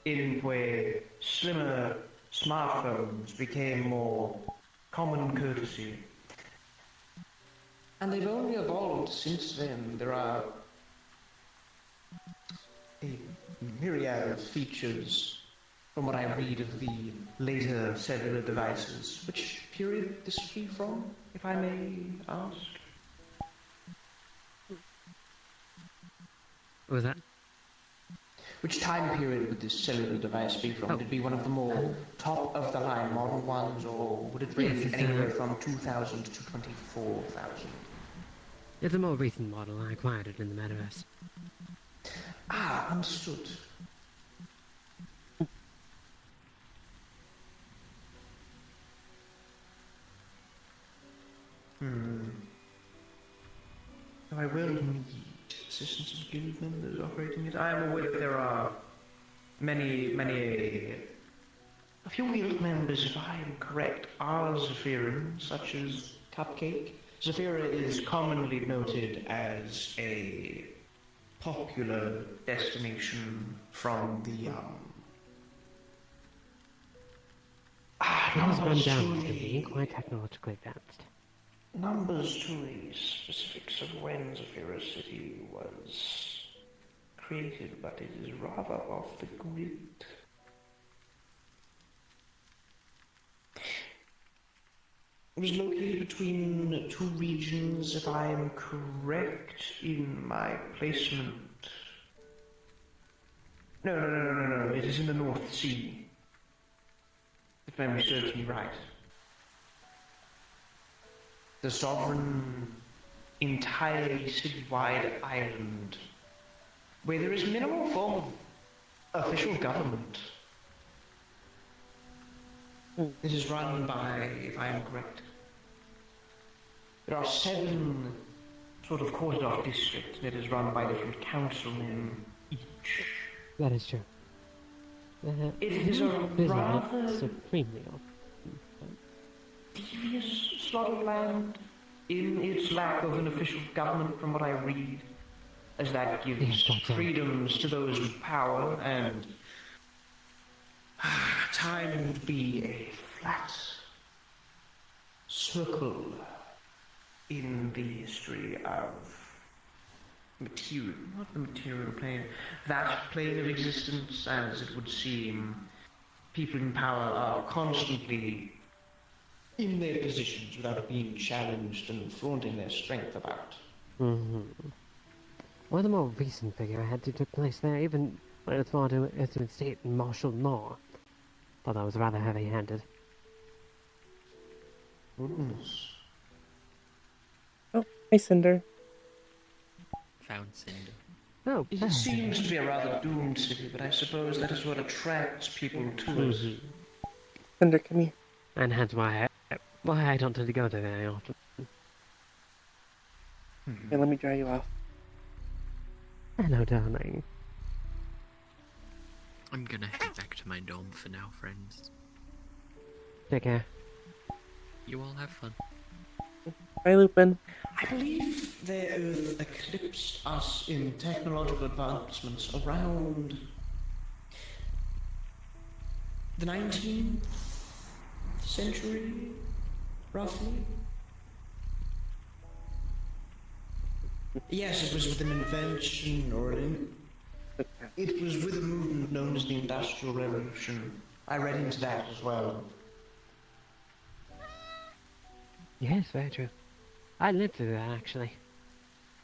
in where slimmer smartphones became more common courtesy. And they've only evolved since then. There are a myriad of features from what I read of the later cellular devices. Which period this would be from, if I may ask? What was that? Which time period would this cellular device be from? Would it be one of the more top-of-the-line modern ones, or would it range Yes, anywhere from 2000 to 24,000? It's a more recent model. I acquired it in the metaverse. Ah, understood. So I will need assistance of guild members operating it. I am aware that there are many, a few guild members, if I am correct, are Zephyrin, such as Cupcake. Zephyra is commonly noted as a popular destination from the, It has gone down to being quite technologically advanced. numbers to the specifics of when Zephyra City was created, but it is rather off the grid. It was located between two regions, if I am correct in my placement. No. It is in the North Sea. If memory serves me right. The sovereign, entirely citywide island, where there is minimal form of official government. It is run by, if I am correct, there are 7 sort of quartered off districts, and it is run by different councilmen each. That is true. It is a rather supremely often. devious slot of land in its lack of an official government, from what I read, as that gives freedoms to those with power, and time would be a flat circle in the history of material, not the material plane, that plane of existence, as it would seem. People in power are constantly in their positions without being challenged and flaunting their strength about. One of the more recent figureheads who took place there, even when it was far to state and martial law. Thought that was rather heavy-handed. Goodness. Oh, hi, Cinder. Found Cinder. Oh, it seems to be a rather doomed city, but I suppose that is what attracts people to us. Cinder, come here. And hence why I don't tend to go there very often. Here, let me dry you off. Hello, darling. I'm gonna head back to my dorm for now, friends. Take care. You all have fun. Bye, Lupin. I believe their Earth eclipsed us in technological advancements around the 19th century, roughly. Yes, it was with an invention or it was with a movement known as the Industrial Revolution. I read into that as well. Yes, very true. I lived through that, actually.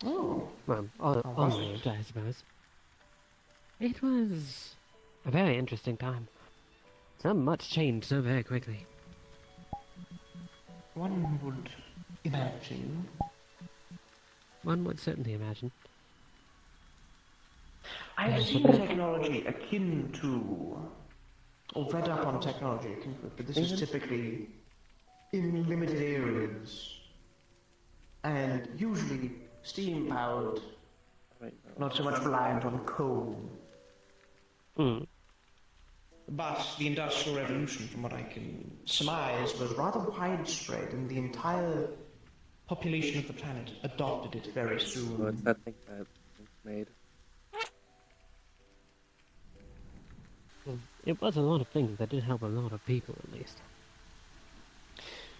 Oh. Well, only lived, I suppose. It was a very interesting time. So much changed so very quickly. One would imagine. One would certainly imagine. I've seen technology akin to, or read up on technology akin to it, but this is typically in limited areas, and usually steam-powered, not so much reliant on coal. Hmm. But the Industrial Revolution, from what I can surmise, was rather widespread, and the entire population of the planet adopted it very soon. What's that thing that Link made? Well, it was a lot of things that did help a lot of people, at least.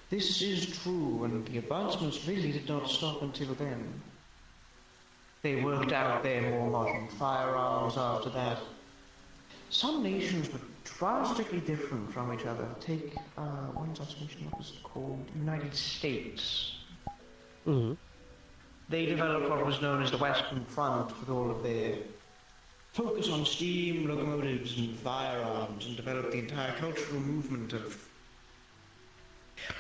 This is true, and the advancements really did not stop until then. They worked out their more modern firearms after that. Some nations were drastically different from each other. Take one such nation, what was it called? United States. Mm-hmm. They developed what was known as the Western Front with all of their focus on steam, locomotives, and firearms, and developed the entire cultural movement of...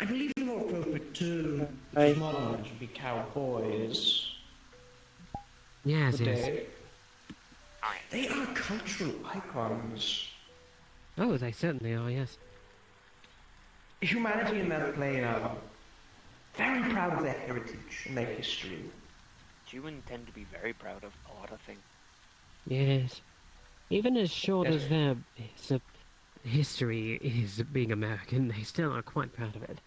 I believe the more appropriate term, which is modern, would be cowboys. Yes, yes. They are cultural icons. Oh, they certainly are, yes. Humanity in that plane are very proud of their heritage and their history. Humans tend to be very proud of a lot of things. Yes. Even as short as their history is being American, they still are quite proud of it.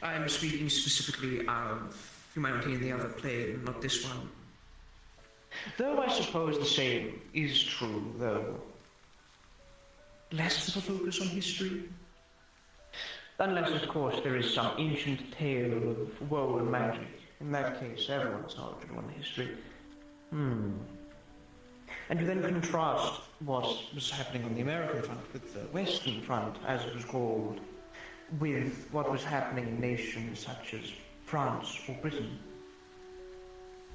I'm speaking specifically of humanity in the other plane, not this one. Though I suppose the same is true, though. Less of a focus on history. Unless, of course, there is some ancient tale of woe and magic. In that case, everyone's knowledgeable in history. And you then contrast what was happening on the American front with the Western front, as it was called, with what was happening in nations such as France or Britain,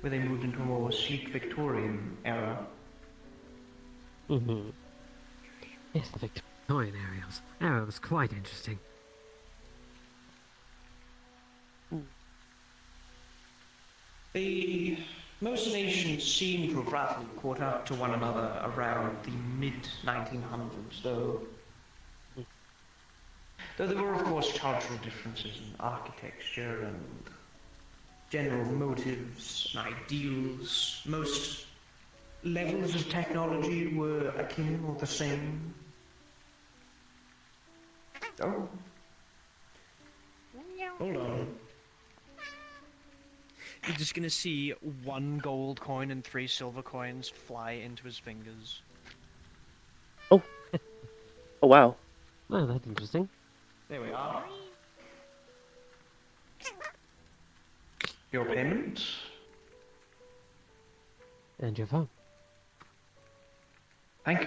where they moved into a more sleek Victorian era. Mm-hmm. Yes, the Victorian era was quite interesting. Most nations seem to have roughly caught up to one another around the mid-1900s, though there were, of course, cultural differences in architecture and general motives and ideals. Most levels of technology were akin or the same. Oh. Hold on. You're just gonna see 1 gold coin and 3 silver coins fly into his fingers. Oh. Oh, wow. Well, that's interesting. There we are. Your payment? And your phone. Thank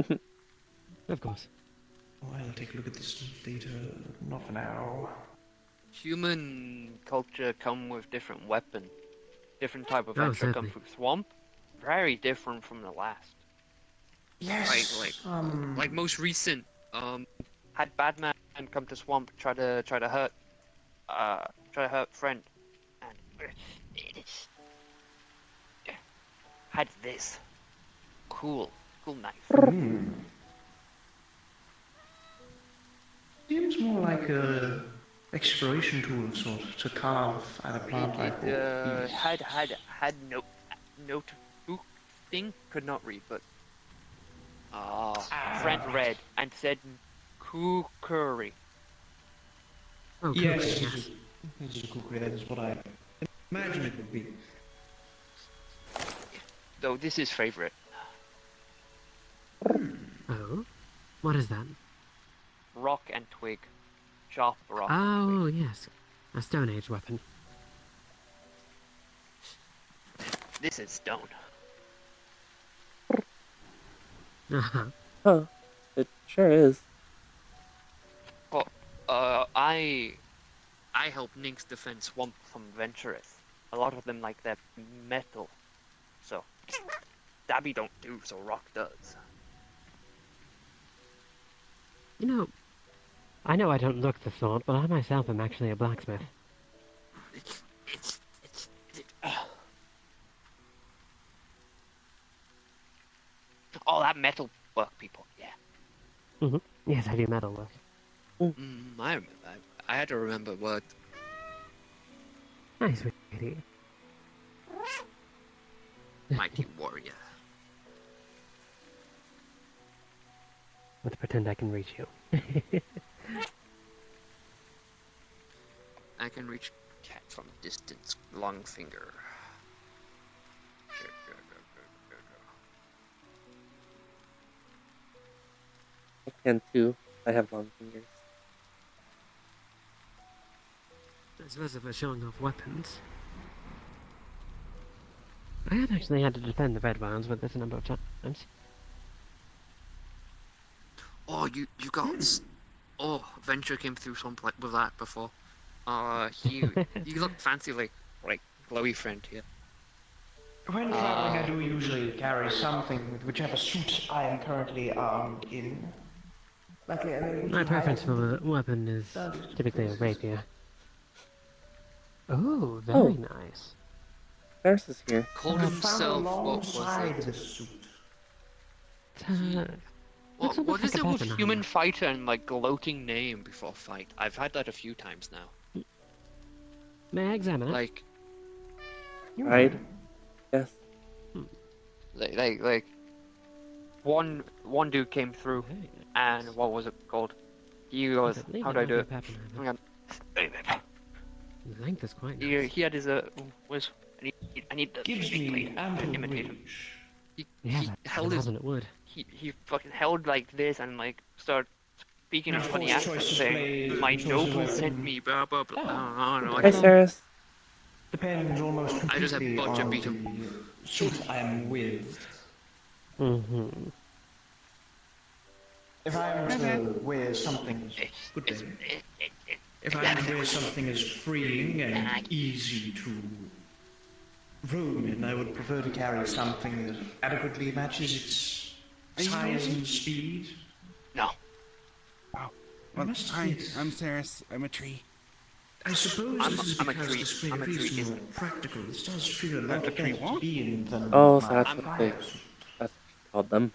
you. Of course. Oh, I'll take a look at this later. Not for now. Human culture come with different weapons. Different type of Oh, venture come certainly. through swamp. Very different from the last. Yes. Like most recent, had Batman come to swamp, try to hurt friend, and had this cool knife. Seems more like a exploration tool of sort to carve either plant life or beast. Had notebook thing, could not read, but friend read and said kukuri. Oh, Yes, yes. this is a kukri, that is what I imagine it would be. Though this is favorite. Oh? What is that? Rock and twig. Sharp rock. Oh, yes. A Stone Age weapon. This is stone. Uh-huh. Huh. It sure is. But I help Ninx defend swamp from adventurers. A lot of them like their metal. So Dabby don't do, so Rock does. You know, I know I don't look the sort, but I myself am actually a blacksmith. It's all that metal work, people. Yeah. Yes, I do metal work. I remember. I had to remember what. Nice, sweetie. Mighty warrior. Let's pretend I can reach you. I can reach cat from a distance. Long finger. I can too. I have long fingers. As well as if we're showing off weapons. I have actually had to defend the Red Rounds with this a number of times. Oh, you got. Oh, Venture came through some with that before. You look fancy like glowy friend here. When traveling, I do usually carry something with whichever suit I am currently armed in. Luckily, I'm able to My preference hide for a weapon is typically a rapier. Oh, very nice. There's is here. Called I found himself. What alongside was this it? suit. What is it with human fighter and like gloating name before fight? I've had that a few times now. May I examine it? Like, Hide. Yes. like one dude came through, and what was it called? He goes, "How do I do it?" Hang on. The length is quite nice. He had his was. I need the Gives big me blade to ample imitate him. reach. He held his. It would. He fucking held like this and like started speaking in Of funny course, accent, choice of saying, blade, "My choice of noble weapon." sent me." Blah blah blah. I don't know. Hi, Saris. Depends almost I just had completely Bodger on beat him. the suit I am with. Mm-hmm. If I am to wear something good day. If I am to wear something as freeing and easy to roam in, I would prefer to carry something that adequately matches its size and speed. No. Oh, well, hi, I'm Saris. I'm a tree. I suppose this is I'm a because tree. this may I'm a tree, reasonable isn't and practical. This does feel a I'm lot a tree better what? to be in than Oh, so my that's what they fire suit. that's called them.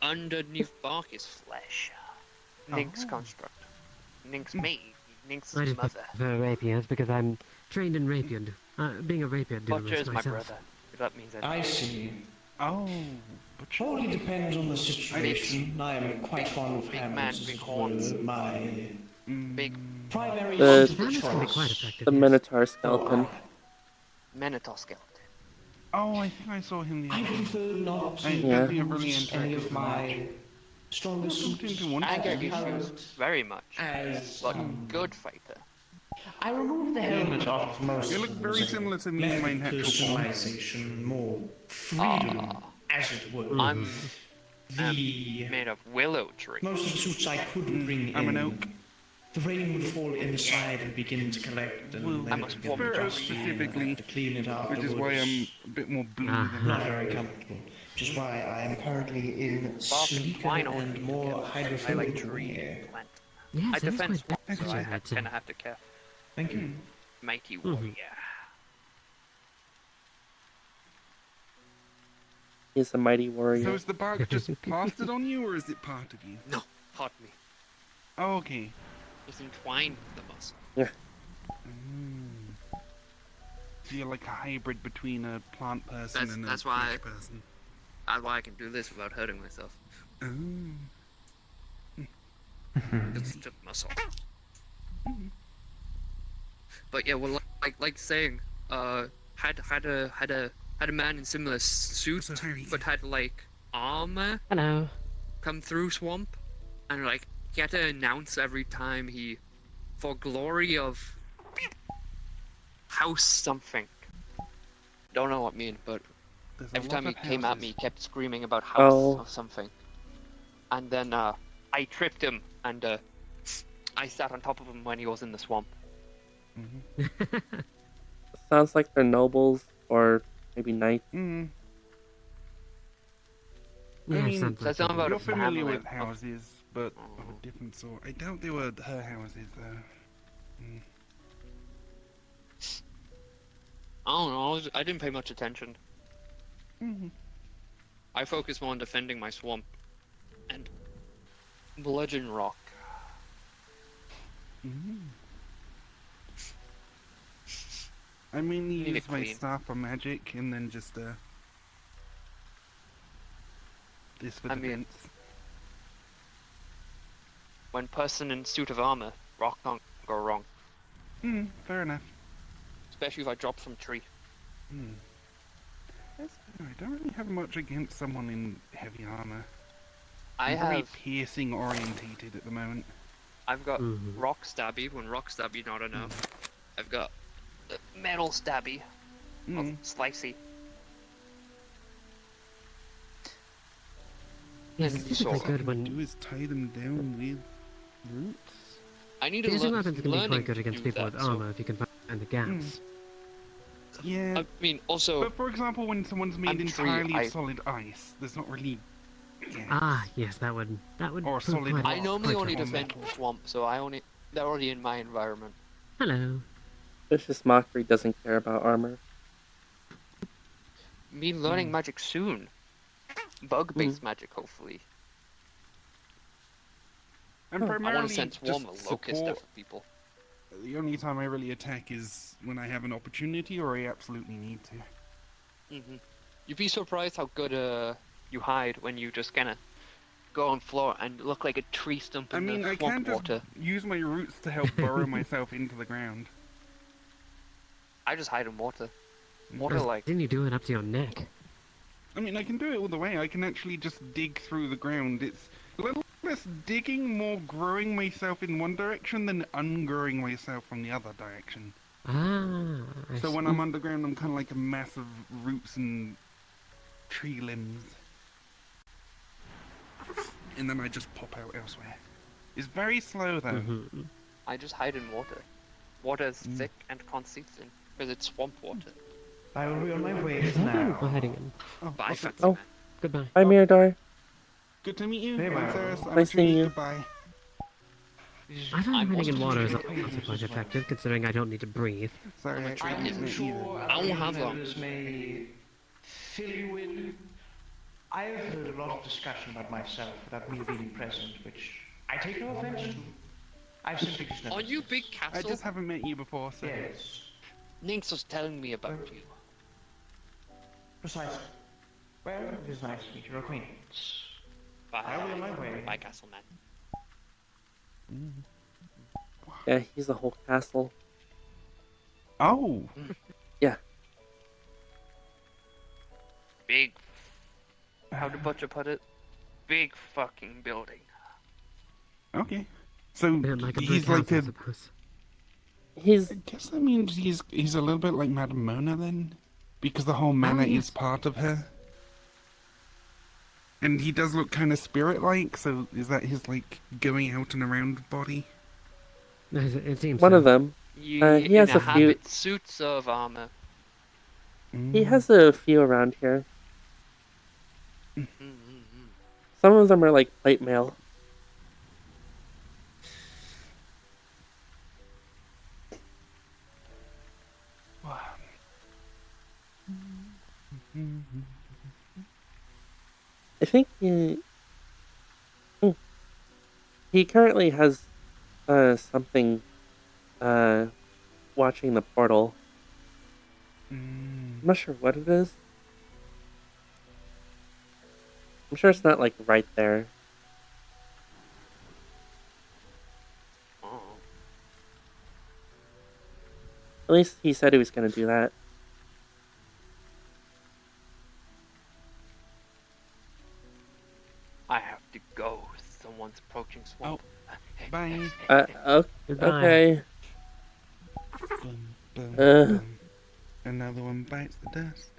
Underneath bark is flesh. Nink's construct. Nink's maid. Nink's I just mother. prefer rapiers because I'm trained in rapier. Being a rapier Butcher duelist is my myself. brother. If that means anything. I see. Oh, Wholly depends on the situation. I am quite fond of Big hammers, man, as big it horns. were. My Big primary The- suit of Hammers can be quite choice. effective. The yes. Minotaur skeleton. Minotaur skeleton. oh, I think I saw him the I other day. prefer not to I Yeah. definitely a brilliant use any interactive of my strongest Something suits to one I as get current used very much. as But good fighter. I remove the helmet off of most You look of very them, similar to me in my method, natural form. personalization, more freedom, as it were. I'm The made of willow tree. most of the suits I could bring I'm in, an oak. the rain would fall inside and begin to collect, and Well, then I it must would get walk the dusty, and I'd specifically, have to clean it Which afterwards. is why I'm a bit more blue than Not very comfortable. Which is why I am currently in sleeker why not? and more hydrophilic wear. Plant. Yes, I it is defend quite swamps, so I effective. kind of have to care. Thank you. Mighty warrior. He's a mighty warrior. So is the bark just plastered on you, or is it part of you? No, pardon me. Oh, okay. It's entwined with the muscle. So you're like a hybrid between a plant person and a That's why fish person. That's why I can do this without hurting myself. Oh. It's just muscle. But yeah, well, like saying, had a man in similar suit, but had like armor Hello. come through swamp, and like he had to announce every time he, for glory of house something. Don't know what mean, but There's a every lot time he of came at houses. me, he kept screaming about house Oh. or something. And then I tripped him, and I sat on top of him when he was in the swamp. Sounds like they're nobles or maybe knights. Yeah, I mean, sounds That's like not about You're a familiar family. with houses, but of a different sort. I doubt they were her houses, though. Mm. I don't know. I didn't pay much attention. Mhm. I focused more on defending my swamp and bludgeon rock. Mhm. I mainly Need it use my clean. staff for magic, and then just this for I mean- defense. When person in suit of armor, rock can't go wrong. Fair enough. Especially if I drop from tree. I don't really have much against someone in heavy armor. I I'm very have. piercing orientated at the moment. I've got rock stabby. When rock stabby not enough, I've got metal stabby. Well, slicey. Yes, And it's typically sword. good when Do is tie them down with roots. I need to piercing learn. weapons can be learning quite good to against do people that, with so- armor if you can find the gaps. Yeah. I mean, also. But for example, when someone's made I'm entirely tree, of solid ice, there's not really. gaps. Ah, yes, that would Or prove solid quite, I normally quite only helpful. defend swamp, so they're already in my environment. Hello. Vicious Mockery doesn't care about armor. Me learning magic soon. Bug-based magic, hopefully. I'm I primarily want to send swarm just a locust support. for people. The only time I really attack is when I have an opportunity or I absolutely need to. You'd be surprised how good you hide when you just kind of go on floor and look like a tree stump I in mean, the I swamp can just water. use my roots to help burrow myself into the ground. I just hide in water. Water Or like. didn't you do it up to your neck? I mean, I can do it all the way. I can actually just dig through the ground. It's a little less digging, more growing myself in one direction than ungrowing myself from the other direction. Ah, I So when see. I'm underground, I'm kind of like a mass of roots and tree limbs. And then I just pop out elsewhere. It's very slow, though. I just hide in water. Water is thick and consistent because it's swamp water. I will be on my way Is that where now. we're hiding in? Bye, fancy Oh. man. Goodbye. Hi, Mirador. Good to meet you. Hey, I'm Miles. Ferris. I'm Nice a tree. seeing you. Goodbye. I find I'm hiding in also water is thinking also quite effective, considering I don't need to breathe. Sorry, I I'm didn't meet sure you. I won't have long. members may fill you in. I have heard a lot of discussion about myself without me being present, which I take no offense to. I've simply just Are noticed. you big I castle? just haven't met you before, so. Yes, Ninx was telling me about you. precisely. Well, it is nice to meet your acquaintance. Bye. I'll be on my way. Bye, castle man. Yeah, he's a whole castle. Oh! Yeah. Big. How did Butcher put it? Big fucking building. Okay. So, Bit like a he's brick like house, I a. suppose. He's I guess that means he's a little bit like Madame Mona then? Because the whole manor yes. is part of her? And he does look kind of spirit-like, so is that his, like, going out and around body? It seems one so. of them. You He has a few. inhabit suits of armor. He has a few around here. Some of them are like plate mail. I think he currently has something watching the portal. I'm not sure what it is. I'm sure it's not like right there. Oh. At least he said he was going to do that. I have to go. Someone's approaching swamp. Bye. Okay. Bum, bum, Uh. bum. Another one bites the dust.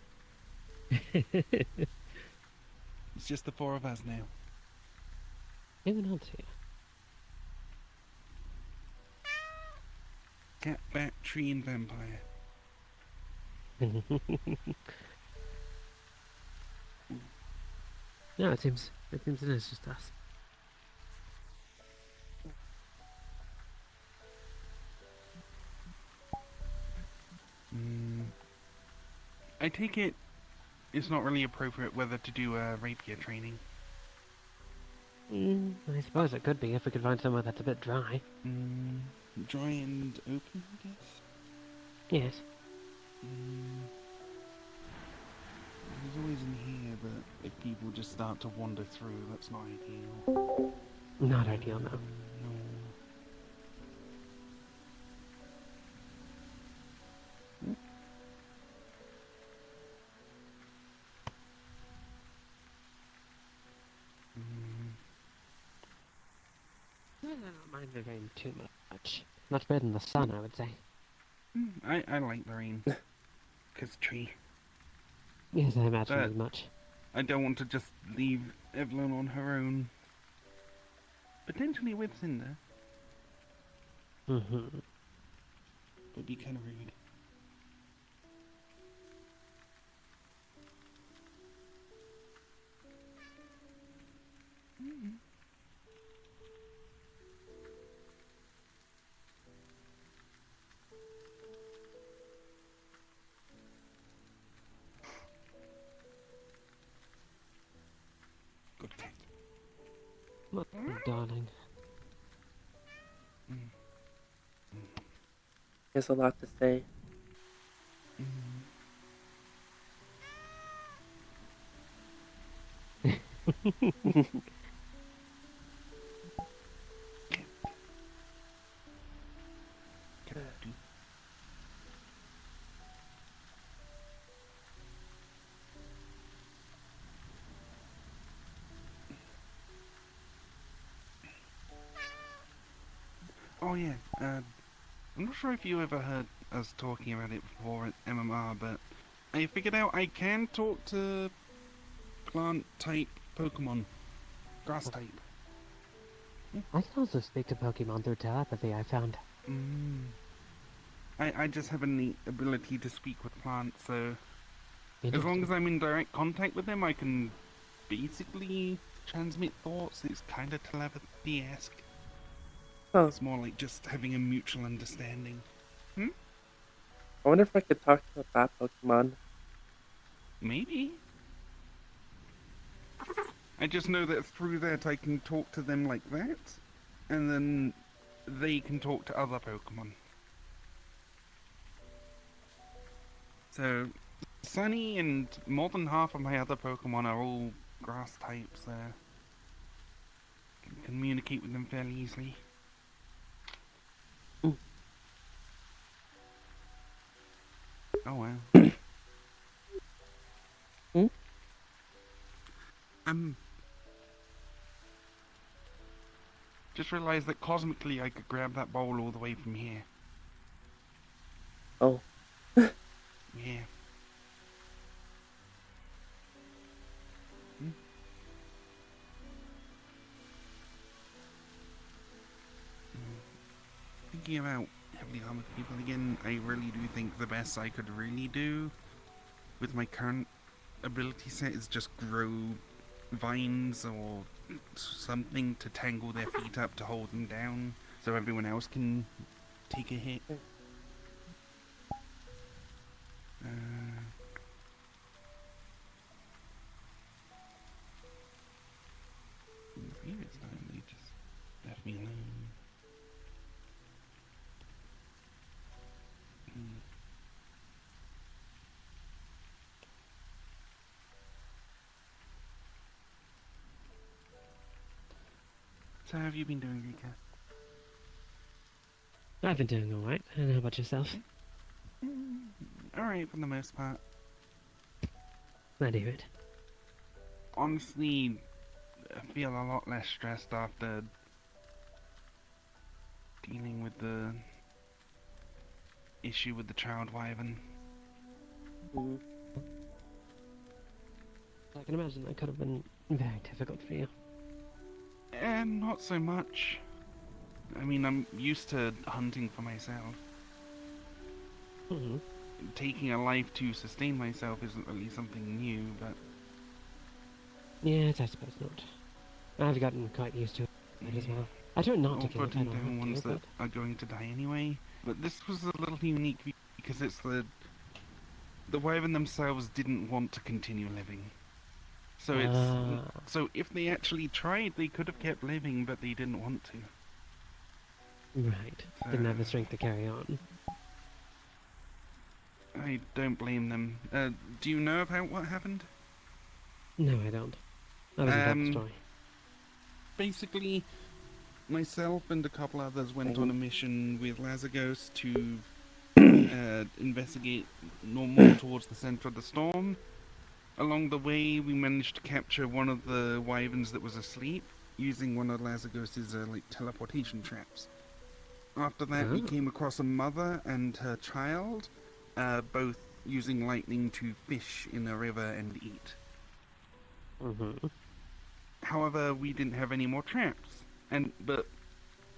It's just the four of us now. Anyone else Cat, bat, tree, and vampire. here? No, it seems it is just us. I take it it's not really appropriate whether to do rapier training. I suppose it could be if we could find somewhere that's a bit dry. Dry and open, I guess? Yes. There's always in here, but if people just start to wander through, that's not ideal. Not ideal, no. No. I don't mind the rain too much. Much better than the sun, I would say. I like the rain. 'Cause tree. Yes, I imagine as much. I don't want to just leave Evelyn on her own. Potentially with Cinder. Mm-hmm. Would be kind of rude. Good cat. What, darling? He has a lot to say. Oh yeah, I'm not sure if you ever heard us talking about it before at MMR, but I figured out I can talk to plant-type Pokemon. Grass-type. I can also speak to Pokemon through telepathy, I found. I just have a neat ability to speak with plants, so as long as I'm in direct contact with them, I can basically transmit thoughts. It's kind of telepathy-esque. Oh. It's more like just having a mutual understanding. I wonder if I could talk to that Pokemon. Maybe. I just know that through that I can talk to them like that, and then they can talk to other Pokemon. So, Sunny and more than half of my other Pokemon are all grass types, so I can communicate with them fairly easily. Oh wow. Just realized that cosmically I could grab that bowl all the way from here. Oh. Yeah. Thinking about heavily armored people again, I really do think the best I could really do with my current ability set is just grow vines or something to tangle their feet up to hold them down so everyone else can take a hit. The previous time they just left me alone. So how have you been doing, Rika? I've been doing alright. I don't know about yourself. Alright for the most part. I do it. Honestly, I feel a lot less stressed after dealing with the issue with the child wyvern. I can imagine that could have been very difficult for you. And not so much. I mean, I'm used to hunting for myself. Taking a life to sustain myself isn't really something new, but... Yes, I suppose not. I've gotten quite used to it as well. I try not to kill it, I don't have ones to, that are going to die anyway. But this was a little unique because it's the the wyvern themselves didn't want to continue living. So so if they actually tried, they could have kept living, but they didn't want to. Right. Didn't have the strength to carry on. I don't blame them. Do you know about what happened? No, I don't. I wasn't told the story. Basically, myself and a couple others went on a mission with Lazagos to investigate more towards the center of the storm. Along the way, we managed to capture one of the wyverns that was asleep, using one of Lazagos's like teleportation traps. After that, we came across a mother and her child, both using lightning to fish in a river and eat. However, we didn't have any more traps, but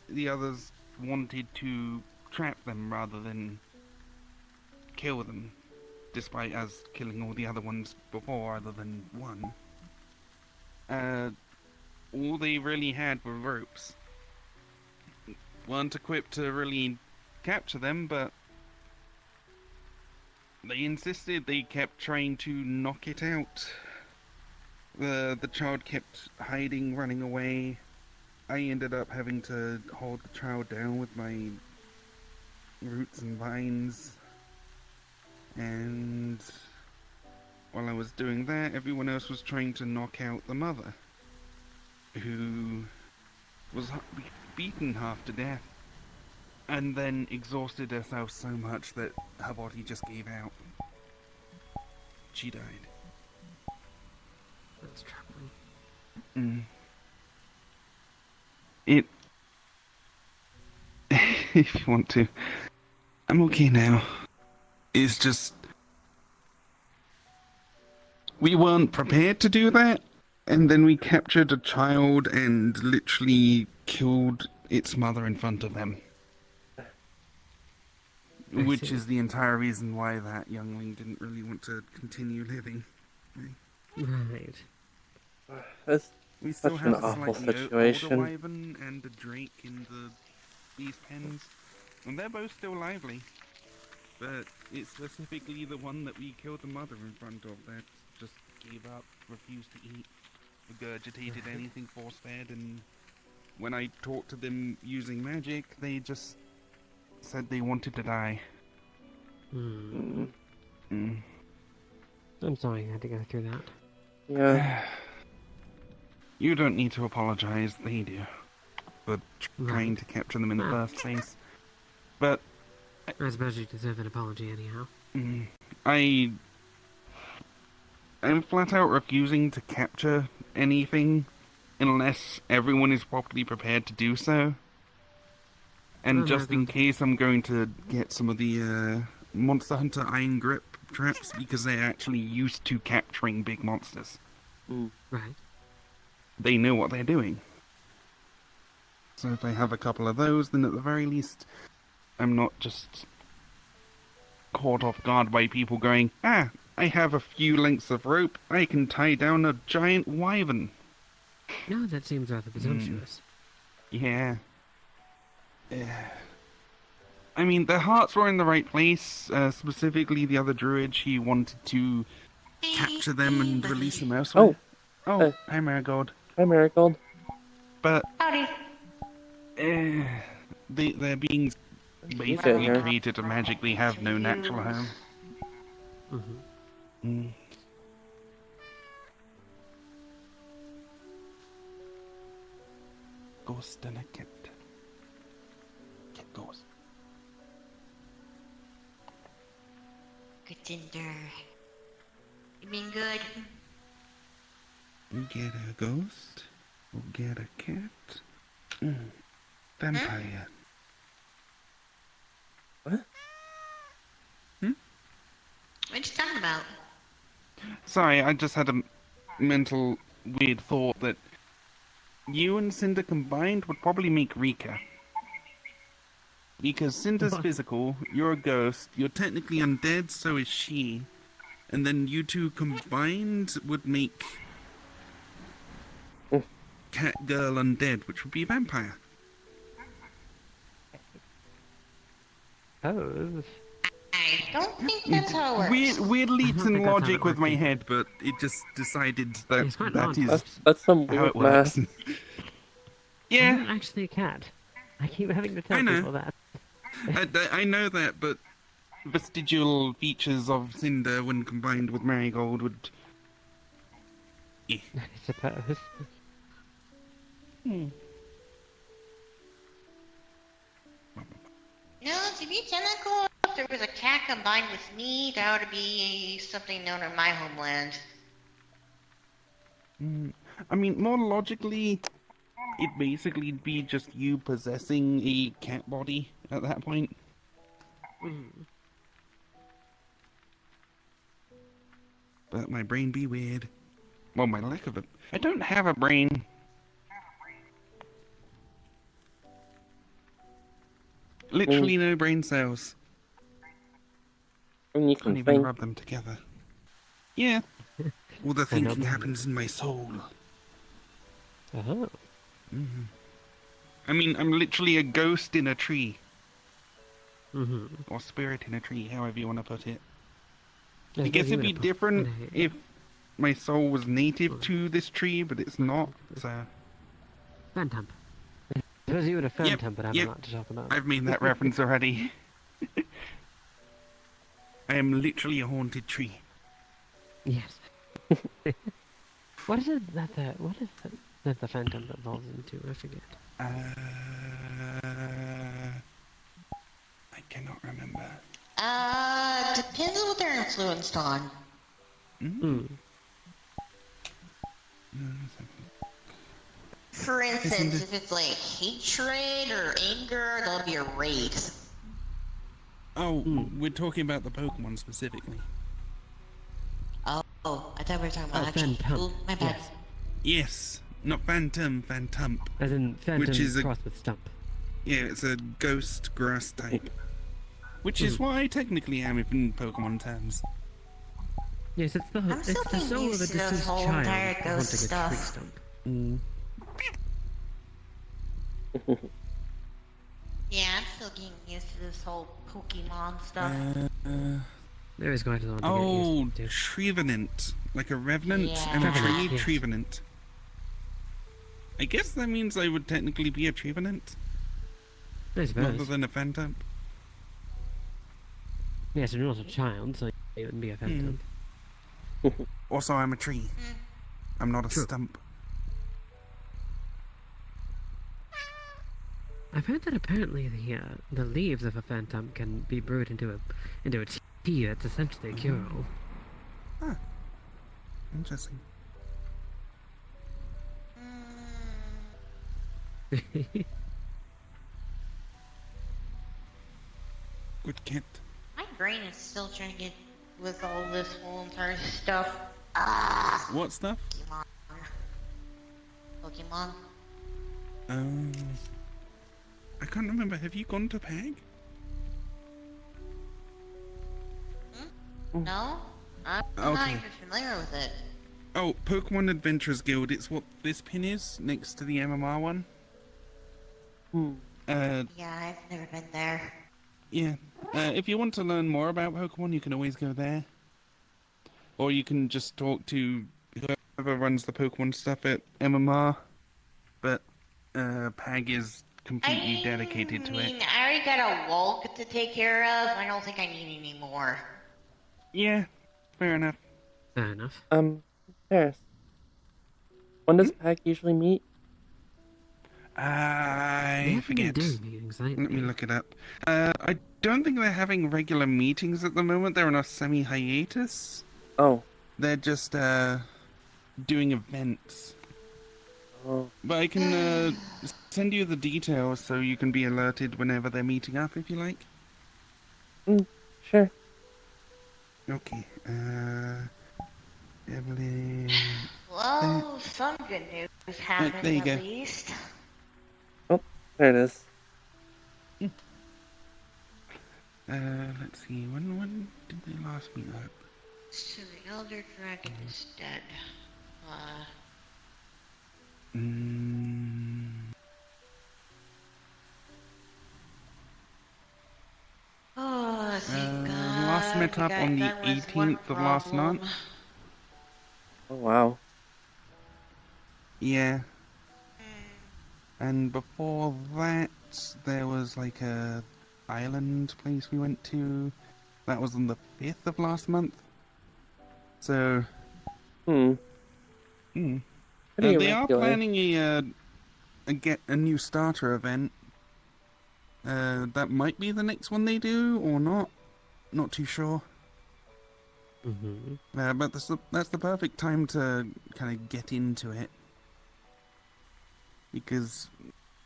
the others wanted to trap them rather than kill them, despite us killing all the other ones before other than one. All they really had were ropes. Weren't equipped to really capture them, but they insisted. They kept trying to knock it out. The child kept hiding, running away. I ended up having to hold the child down with my roots and vines. And while I was doing that, everyone else was trying to knock out the mother, who was beaten half to death, and then exhausted herself so much that her body just gave out. She died. That's troubling. If you want to. I'm okay now. It's just... we weren't prepared to do that, and then we captured a child and literally killed its mother in front of them. Which is the entire reason why that youngling didn't really want to continue living. Right. That's We still such an have a awful slightly situation. older wyvern and a drake in these pens, and they're both still lively. But it's specifically the one that we killed the mother in front of that just gave up, refused to eat, regurgitated anything force-fed, and when I talked to them using magic, they just said they wanted to die. I'm sorry you had to go through that. Yeah. You don't need to apologize, they do, for trying to capture them in the first place. But I suppose you deserve an apology anyhow. I'm flat out refusing to capture anything unless everyone is properly prepared to do so. And just in case, I'm going to get some of the Monster Hunter Iron Grip traps because they're actually used to capturing big monsters. Right. They know what they're doing. So if I have a couple of those, then at the very least, I'm not just caught off guard by people going, I have a few lengths of rope, I can tie down a giant wyvern. No, that seems rather presumptuous. Yeah. I mean, their hearts were in the right place. Specifically, the other druid, she wanted to capture them and release them elsewhere. Hi, Marigold. Hi, Marigold. But Howdy. they're being basically created to magically have no natural home. Ghost and a cat. Cat ghost. Good dinner. You mean good? You get a ghost, or get a cat. Vampire. What? What are you talking about? Sorry, I just had a mental weird thought that you and Cinder combined would probably make Rika. Because Cinder's physical, you're a ghost, you're technically undead, so is she. And then you two combined would make Cat Girl undead, which would be a vampire. Oh. I don't think that's how it works. Weird leaps in think that's how logic it with works my either. head, but it just decided that It's quite that nonsense. is That's some how weird it works. math. I'm Yeah, not actually a cat. I keep having to I tell know. people that. I know that, but vestigial features of Cinder when combined with Marigold would... Yeah. I suppose. No, to be technical, if there was a cat combined with me, that would be something known in my homeland. I mean, more logically, it'd basically be just you possessing a cat body at that point. But my brain be weird. Well, my lack of it. I don't have a brain. Literally no brain cells. And you Can't can even think. rub them together. Yeah. All the I know thinking brain. happens in my soul. Oh. I mean, I'm literally a ghost in a tree. Mm-hmm. Or spirit in a tree, however you want to put it. I Yes, guess but you it'd be would have different put- if my soul was native to this tree, but it's not, so... Phantom. I suppose you would have Yep, Phantom, but I have yep. a lot to talk about. I've made that reference already. I am literally a haunted tree. Yes. What is it that the Phantom evolves into? I forget. I cannot remember. Depends on what they're influenced on. For instance, if it's like hatred or anger, that'll be a wraith. Oh, we're talking about the Pokemon specifically. Oh, I thought we were talking about actual. Phantom. Ooh, my bad. Yes. Yes, not Phantom, Phantump. As in Phantom Which is a- crossed with Stump. Yeah, it's a ghost grass type. Which is what I technically am in Pokemon terms. Yes, it's the I'm still getting soul of a used to this deceased whole child entire haunting ghost a tree stuff. stump. Yeah, I'm still getting used to this whole Pokemon stuff. There is quite a lot to Oh, get used to. Trevenant. Like a revenant Yeah. and a tree, Trevenant, yes. Trevenant. I guess that means I would technically be a Trevenant, I rather suppose. than a Phantump. Yes, you're not a child, so it wouldn't be a Phantom. Also, I'm a tree. I'm not a True. stump. I've heard that apparently the leaves of a Phantom can be brewed into a tea that's essentially a cure-all. Huh. Interesting. Good cat. My brain is still trying to get with all this whole entire stuff. What stuff? Pokemon. I can't remember. Have you gone to PAG? No? I'm not Okay. even familiar with it. Oh, Pokemon Adventurers Guild. It's what this pin is, next to the MMR one. Yeah, I've never been there. Yeah. If you want to learn more about Pokemon, you can always go there. Or you can just talk to whoever runs the Pokemon stuff at MMR. But PAG is completely dedicated to it. I already got a Wulk to take care of. I don't think I need any more. Yeah, fair enough. Fair enough. Paris. When does PAC usually meet? I forget. Do meetings, Let me look it up. I don't think they're having regular meetings at the moment. They're on a semi-hiatus. Oh. They're just doing events. Oh. But I can send you the details so you can be alerted whenever they're meeting up, if you like. Sure. Okay. Evelyn. Well, some good news happened there you at go. least. Oh, there it is. Let's see. When did they last meet up? So the Elder Dragon is dead. Oh, thank God. met up on the 18th of last month. Oh wow. Yeah. And before that, there was like a island place we went to. That was on the 5th of last month. So. Pretty They are irregular. planning a new starter event. That might be the next one they do or not. Not too sure. But that's the perfect time to kind of get into it. Because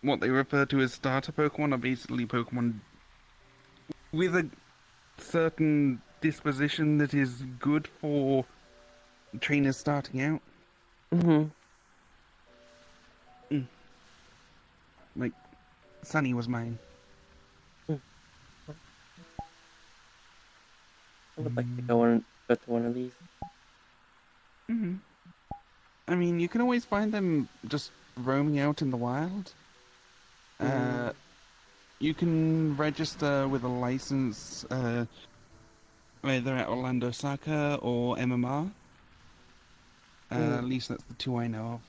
what they refer to as starter Pokemon are basically Pokemon with a certain disposition that is good for trainers starting out. Like, Sunny was mine. I would like to go to one of these. I mean, you can always find them just roaming out in the wild. You can register with a license either at Orlando Saka or MMR. At least that's the two I know of.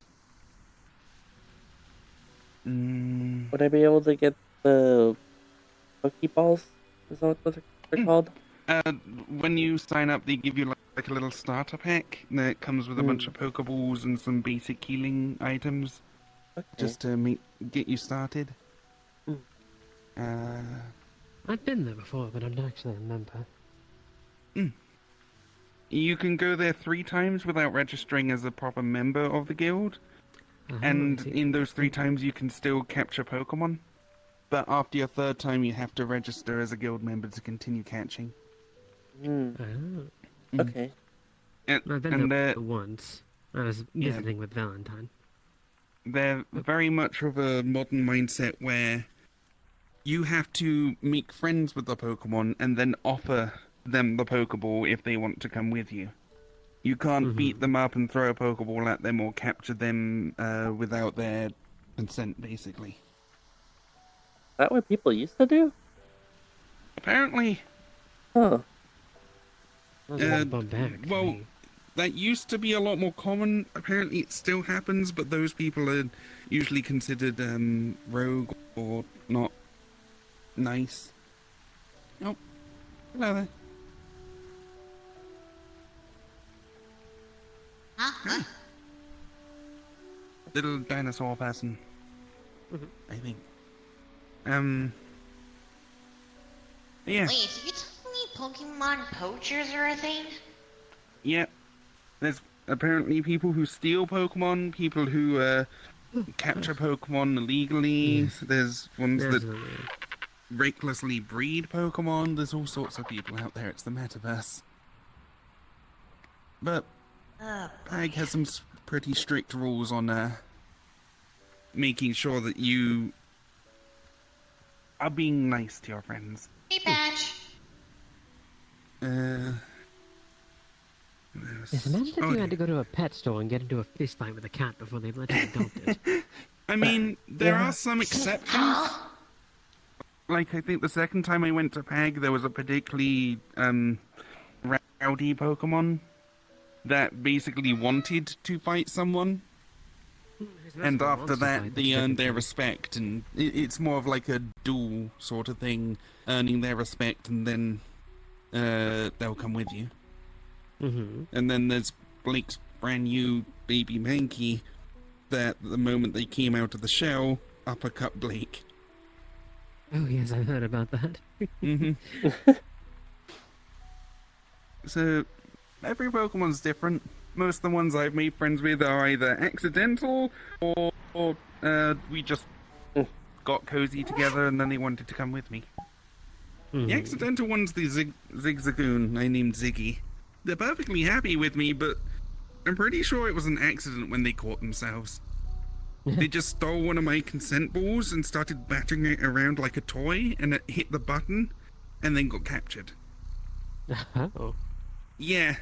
Would I be able to get the Pokeballs? Is that what they're called? When you sign up, they give you like a little starter pack that comes with a bunch of Pokeballs and some basic healing items, just to get you started. I've been there before, but I don't actually remember. You can go there 3 times without registering as a proper member of the guild, and in those 3 times you can still capture Pokemon. But after your 3rd time, you have to register as a guild member to continue catching. Okay. I've been there once. I was visiting with Valentine. They're very much of a modern mindset where you have to make friends with the Pokemon and then offer them the Pokeball if they want to come with you. You can't beat them up and throw a Pokeball at them or capture them without their consent, basically. Is that what people used to do? Apparently. Huh. Well, that used to be a lot more common. Apparently it still happens, but those people are usually considered rogue or not nice. Oh, hello there. Huh? Little dinosaur person. I think. Yeah. Wait, so you telling me Pokemon poachers are a thing? Yeah. There's apparently people who steal Pokemon, people who capture Pokemon illegally. There's ones that recklessly breed Pokemon. There's all sorts of people out there. It's the metaverse. But PAG has some pretty strict rules on making sure that you are being nice to your friends. Hey, Patch. Yes, imagine if you had to go to a pet store and get into a fist fight with a cat before they let you adopt it. I mean, there are some exceptions. Like, I think the second time I went to PAG, there was a particularly rowdy Pokemon that basically wanted to fight someone. And after that, they earned their respect, and it's more of like a duel sort of thing, earning their respect, and then they'll come with you. And then there's Blake's brand new baby Mankey that the moment they came out of the shell, uppercut Blake. Oh yes, I've heard about that. So, every Pokemon's different. Most of the ones I've made friends with are either accidental, or we just got cozy together and then they wanted to come with me. The accidental one's the Zigzagoon I named Ziggy. They're perfectly happy with me, but I'm pretty sure it was an accident when they caught themselves. They just stole one of my consent balls and started battering it around like a toy, and it hit the button, and then got captured. Oh. Yeah.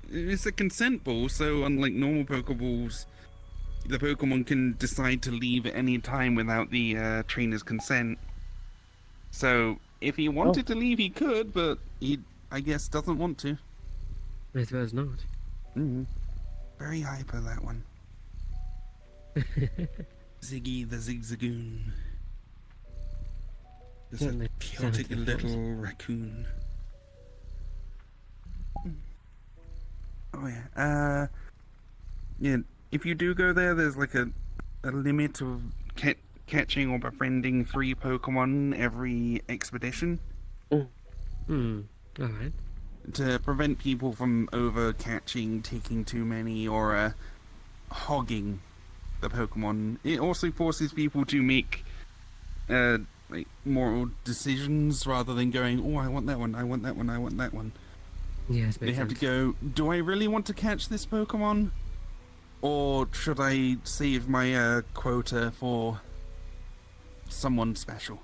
It's a consent ball, so unlike normal Pokeballs, the Pokemon can decide to leave at any time without the trainer's consent. So if he wanted to leave, he could, but he, I guess, doesn't want to. I suppose not. Mm-hmm. Very hyper, that one. Ziggy the Zigzagoon. It's a Certainly chaotic sounds little raccoon. Oh yeah. Yeah. If you do go there, there's like a limit of catching or befriending 3 Pokemon every expedition. Alright. To prevent people from over catching, taking too many, or hogging the Pokemon. It also forces people to make like moral decisions rather than going, oh, I want that one, I want that one, I want that one. Yes, they have to go, do I really want to catch this Pokemon? Or should I save my quota for someone special?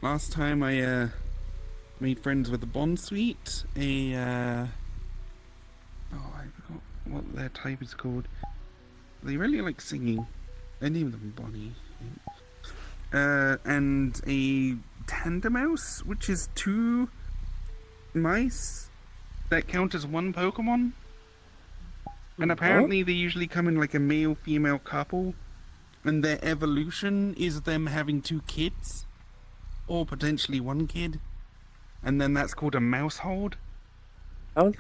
Last time I made friends with the Bonsweet, I forgot what their type is called. They really like singing. I named them Bonnie. And a Tandemouse, which is 2 mice that count as 1 Pokemon. And apparently they usually come in like a male-female couple, and their evolution is them having 2 kids, or potentially 1 kid, and then that's called a mousehold. How is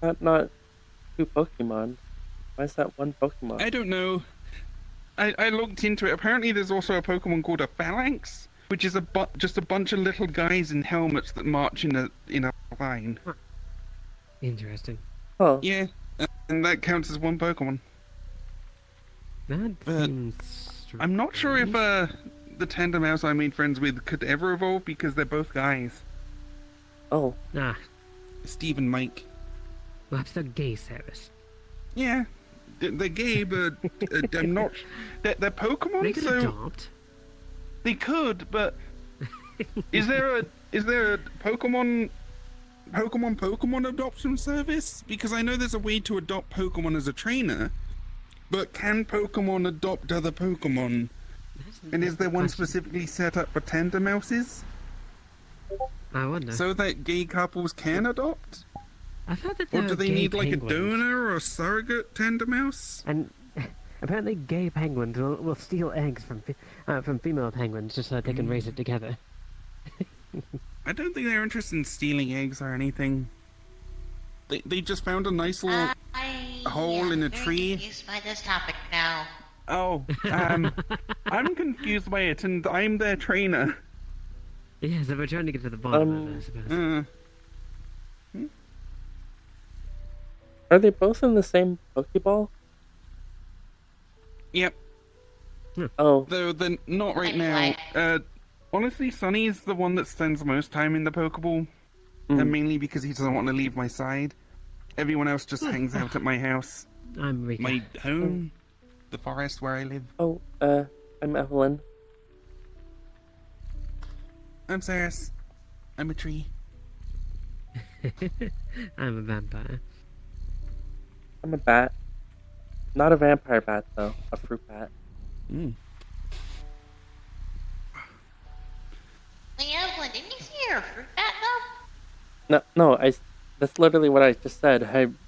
that not 2 Pokemon? Why is that 1 Pokemon? I don't know. I looked into it. Apparently there's also a Pokemon called a Phalanx, which is just a bunch of little guys in helmets that march in a line. Interesting. Oh. Yeah, and that counts as 1 Pokemon. That seems strange. I'm not sure if the Tandemouse I made friends with could ever evolve because they're both guys. Oh. Ah. Steve and Mike. Perhaps they're gay, Cyrus. Yeah, they're gay, but I'm not. They're Pokemon, They could so adopt. they could. But is there a Pokemon adoption service? Because I know there's a way to adopt Pokemon as a trainer, but can Pokemon adopt other Pokemon? And is there one specifically set up for Tandemouses? I wonder. So that gay couples can adopt? I've heard that Or there do are they gay need like penguins. a donor or a surrogate Tandemouse? And apparently gay penguins will steal eggs from female penguins just so that they can raise it together. I don't think they're interested in stealing eggs or anything. They just found a nice little hole in a tree. I'm confused by this topic now. Oh, I'm confused by it, and I'm their trainer. Yes, we're trying to get to the bottom of it, I suppose. Are they both in the same Pokeball? Yep. Oh. Though they're not right now. Honestly, Sunny's the one that spends most time in the Pokeball. And mainly because he doesn't want to leave my side. Everyone else just hangs out at my house. I'm Rika. My home. The forest where I live. Oh, I'm Evelyn. I'm Cyrus. I'm a tree. I'm a vampire. I'm a bat. Not a vampire bat, though. A fruit bat. Hey, Evelyn, didn't you say you're a fruit bat, though? No, that's literally what I just said.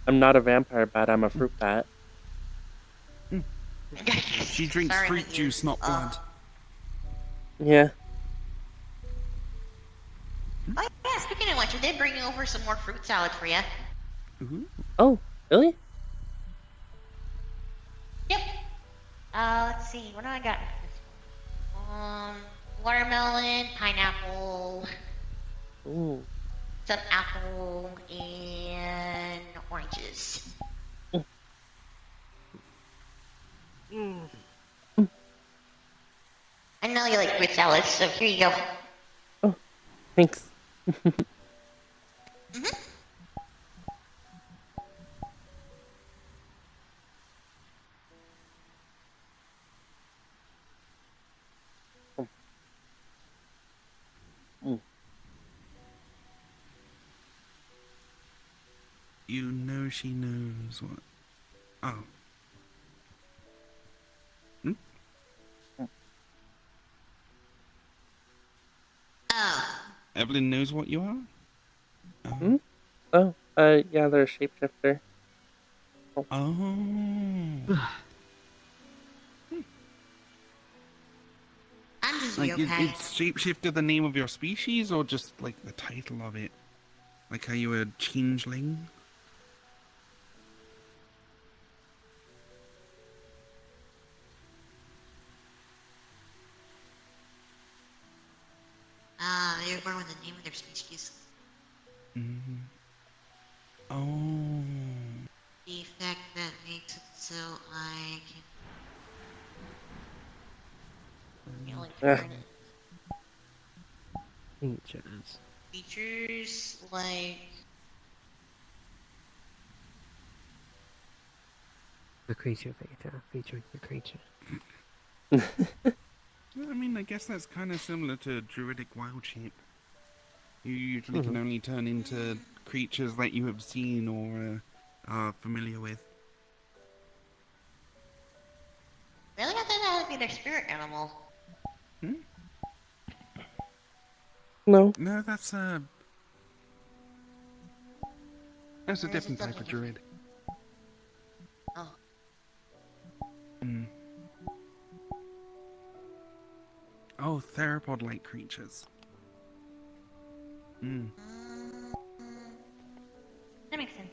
I'm not a vampire bat, I'm a fruit bat. She drinks Sorry, fruit juice, not blood. Yeah. Oh, yeah, speaking of which, I did bring over some more fruit salad for you. Oh, really? Yep. Let's see, what do I got? Watermelon, pineapple, Ooh. some apple, and oranges. I know you like fruit salads, so here you go. Thanks. You know she knows what. Oh. Evelyn knows what you are? Hmm? Oh, yeah, they're a shapeshifter. Oh. I'm just Like, okay. it's shapeshifter the name of your species, or just, like, the title of it? Like, are you a changeling? They were born with the name of their species. Mm-hmm. Oh. The effect that makes it so I can really turn Features. features like The creature feature, featuring the creature. Well, I mean, I guess that's kind of similar to druidic wild shape. You usually can only turn into creatures that you have seen or are familiar with. really, I thought that would be their spirit animal. Hmm? No. No, that's a different type of druid. Oh. Mm. Oh, theropod-like creatures. Mm. That makes sense.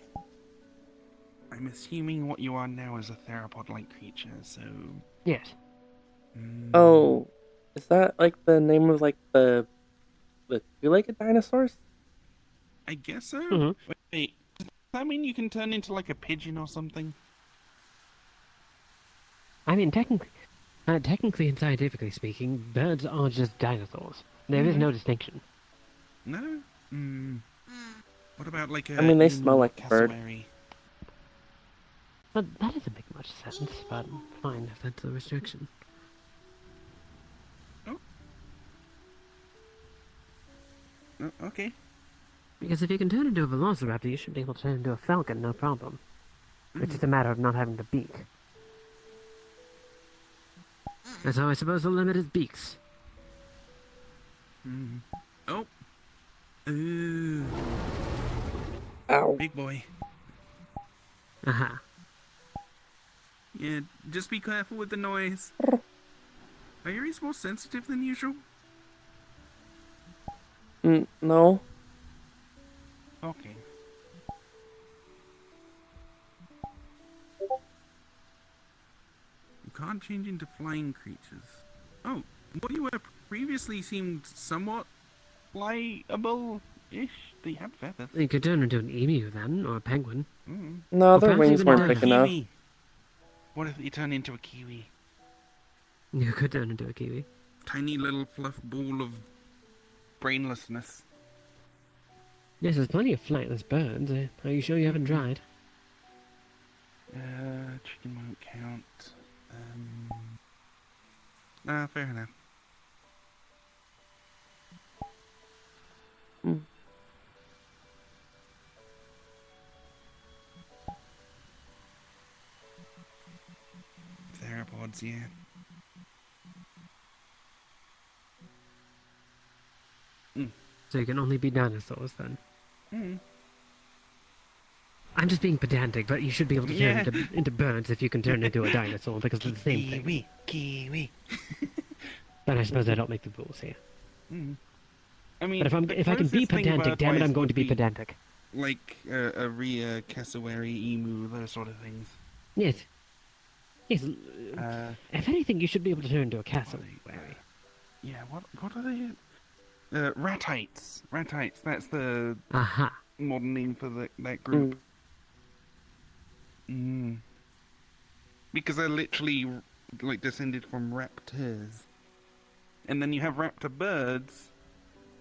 I'm assuming what you are now is a theropod-like creature, so... Yes. Oh, is that like the name of like the two-legged dinosaurs? I guess so? Mm-hmm. Wait, does that mean you can turn into like a pigeon or something? I mean, technically and scientifically speaking, birds are just dinosaurs. There is no distinction. No? Hmm. What about like a I mean, they emu smell or like a bird. cassowary? But that doesn't make much sense, but fine if that's a restriction. Oh, okay. Because if you can turn into a velociraptor, you should be able to turn into a falcon, no problem. It's just a matter of not having the beak. And so I suppose the limit is beaks. Mm. Oh. Ooh. Ow. Big boy. Aha. Yeah, just be careful with the noise. Are your ears more sensitive than usual? No. Okay. You can't change into flying creatures. Oh, what you were previously seemed somewhat flyable-ish. They had feathers. You could turn into an emu then, or a penguin. No, Or their perhaps wings even weren't a big enough. Kiwi. What if you turn into a kiwi? You could turn into a kiwi. Tiny little fluff ball of brainlessness. Yes, there's plenty of flightless birds. Are you sure you haven't tried? Chicken won't count. Nah, fair enough. Theropods, yeah. So you can only be dinosaurs then. Mm. I'm just being pedantic, but you should be able to turn into birds if you can turn into a dinosaur, because it's the same thing. Kiwi. But I suppose I don't make the rules here. Mm. I mean, But if I can be pedantic, damn it, I'm going to be pedantic. Like a rhea, cassowary, emu, those sort of things. Yes. Yes. If anything, you should be able to turn into a cassowary. Yeah, what are they? Ratites. Ratites, that's the modern name for that group. Because they're literally like descended from raptors. And then you have raptor birds,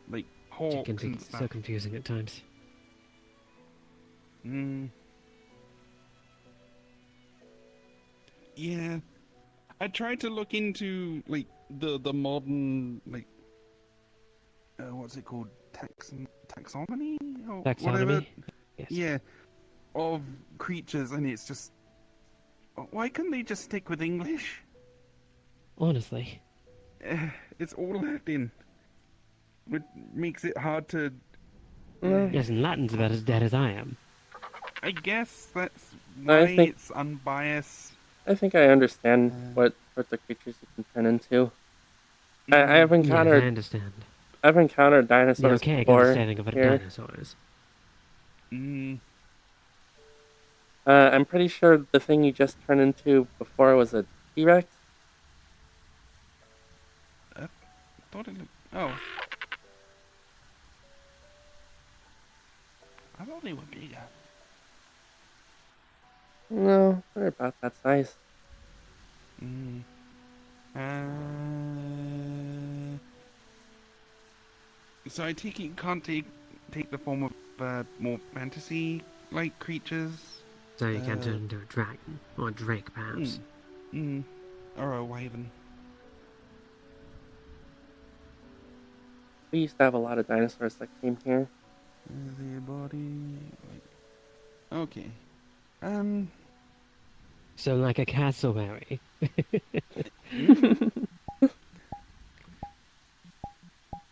like hawks It can be and stuff. so confusing at times. Yeah. I tried to look into like the modern like what's it called? Taxonomy or whatever. Yes. Yeah. Of creatures, and it's just why couldn't they just stick with English? Honestly. It's all Latin. which makes it hard to. Yes, and Latin's about as dead as I am. I guess that's I why think- it's unbiased. I think I understand what sorts of creatures you can turn into. I've Yes, encountered I understand. I've encountered The dinosaurs archaic before understanding of what a here. dinosaur is. I'm pretty sure the thing you just turned into before was a T-Rex. I thought it looked. Oh. I thought they were bigger. No, they're about that size. So I take it you can't take the form of more fantasy-like creatures? So you can turn into a dragon, or a drake, perhaps. Or a wyvern. We used to have a lot of dinosaurs that came here. Their body... Okay. So like a cassowary.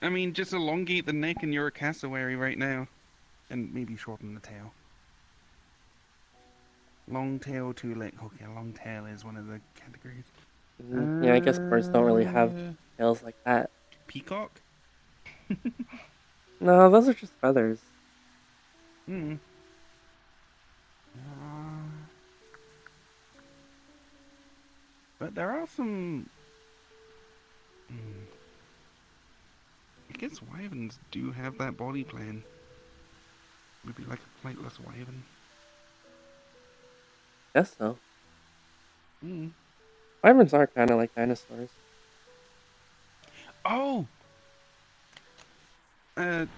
I mean, just elongate the neck and you're a cassowary right now. And maybe shorten the tail. Long tail, two leg. Okay, long tail is one of the categories. Yeah, I guess birds don't really have tails like that. Peacock? No, those are just feathers. But there are some... I guess wyverns do have that body plan. Maybe like a flightless wyvern. Guess so. Wyverns are kind of like dinosaurs. Oh! There's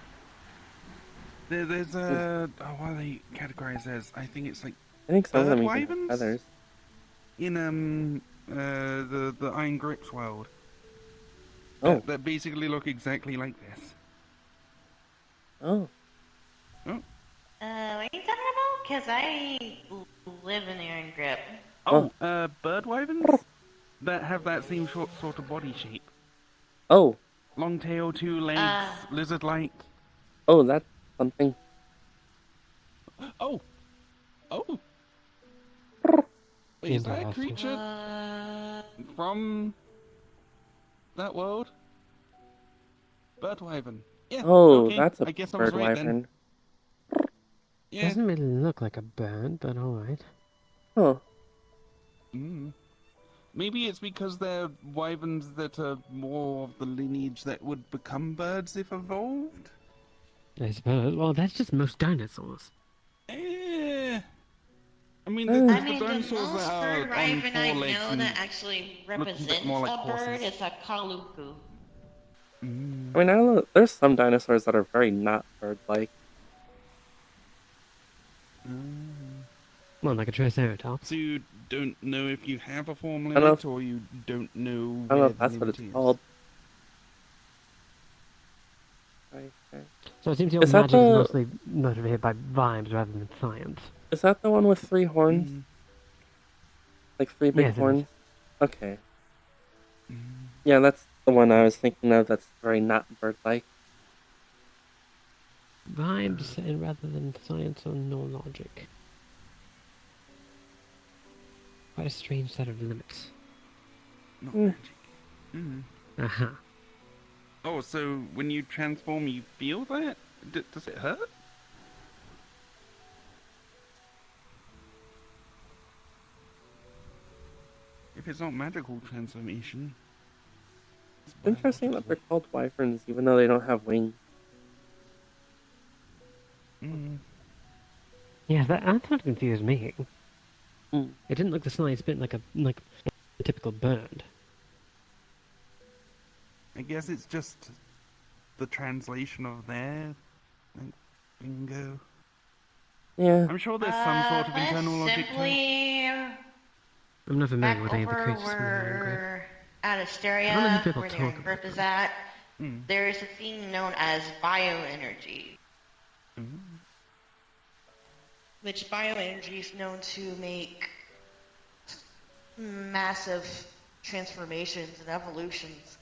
a... Oh, what are they categorized as? I think it's like... I think some of bird them even have wyverns? feathers. In, the Iron Grips world. Oh. That basically look exactly like this. Oh. What are you talking about? Because I live in the Iron Grip. Oh, bird wyverns? That have that same sort of body shape. Oh. Long tail, two legs, lizard-like. Oh, that's something. Oh! Oh! Wait, is that a creature from that world? Bird wyvern. Yeah, Oh, okay. that's a I guess I was bird right wyvern. then. Yeah. Doesn't really look like a bird, but alright. Huh. Maybe it's because they're wyverns that are more of the lineage that would become birds if evolved? I suppose. Well, that's just most dinosaurs. I mean, I there's mean, the the dinosaurs most that bird are on wyvern I four legs know and that actually look a bit represents more like a bird horses. is a kaluku. I mean, I know there's some dinosaurs that are very not bird-like. Well, like a triceratops. So you don't know if you have a form I don't know limit, if- or you don't know I don't know where if the that's what limit it's is? called. So it seems your Is that magic is the- mostly motivated by vibes rather than science. Is that the one with 3 horns? Like 3 big Yes, it is. horns? Okay. Yeah, that's the one I was thinking of that's very not bird-like. Vibes and rather than science or no logic. Quite a strange set of limits. Not magic. Uh-huh. Oh, so when you transform, you feel that? Does it hurt? If it's not magical transformation. It's interesting that they're called wyverns even though they don't have wings. Yeah, that's what confused me. Mm. It didn't look the slightest bit like a typical bird. I guess it's just the translation of their lingo. Yeah. I'm sure there's some sort of internal logic to it. Simply I'm not familiar back with any of the over creatures from the Iron Grip. where at I don't know Asteria, who people where the talk Iron Grip is at, Hmm. there's a thing known as bioenergy. Which bioenergy is known to make massive transformations and evolutions.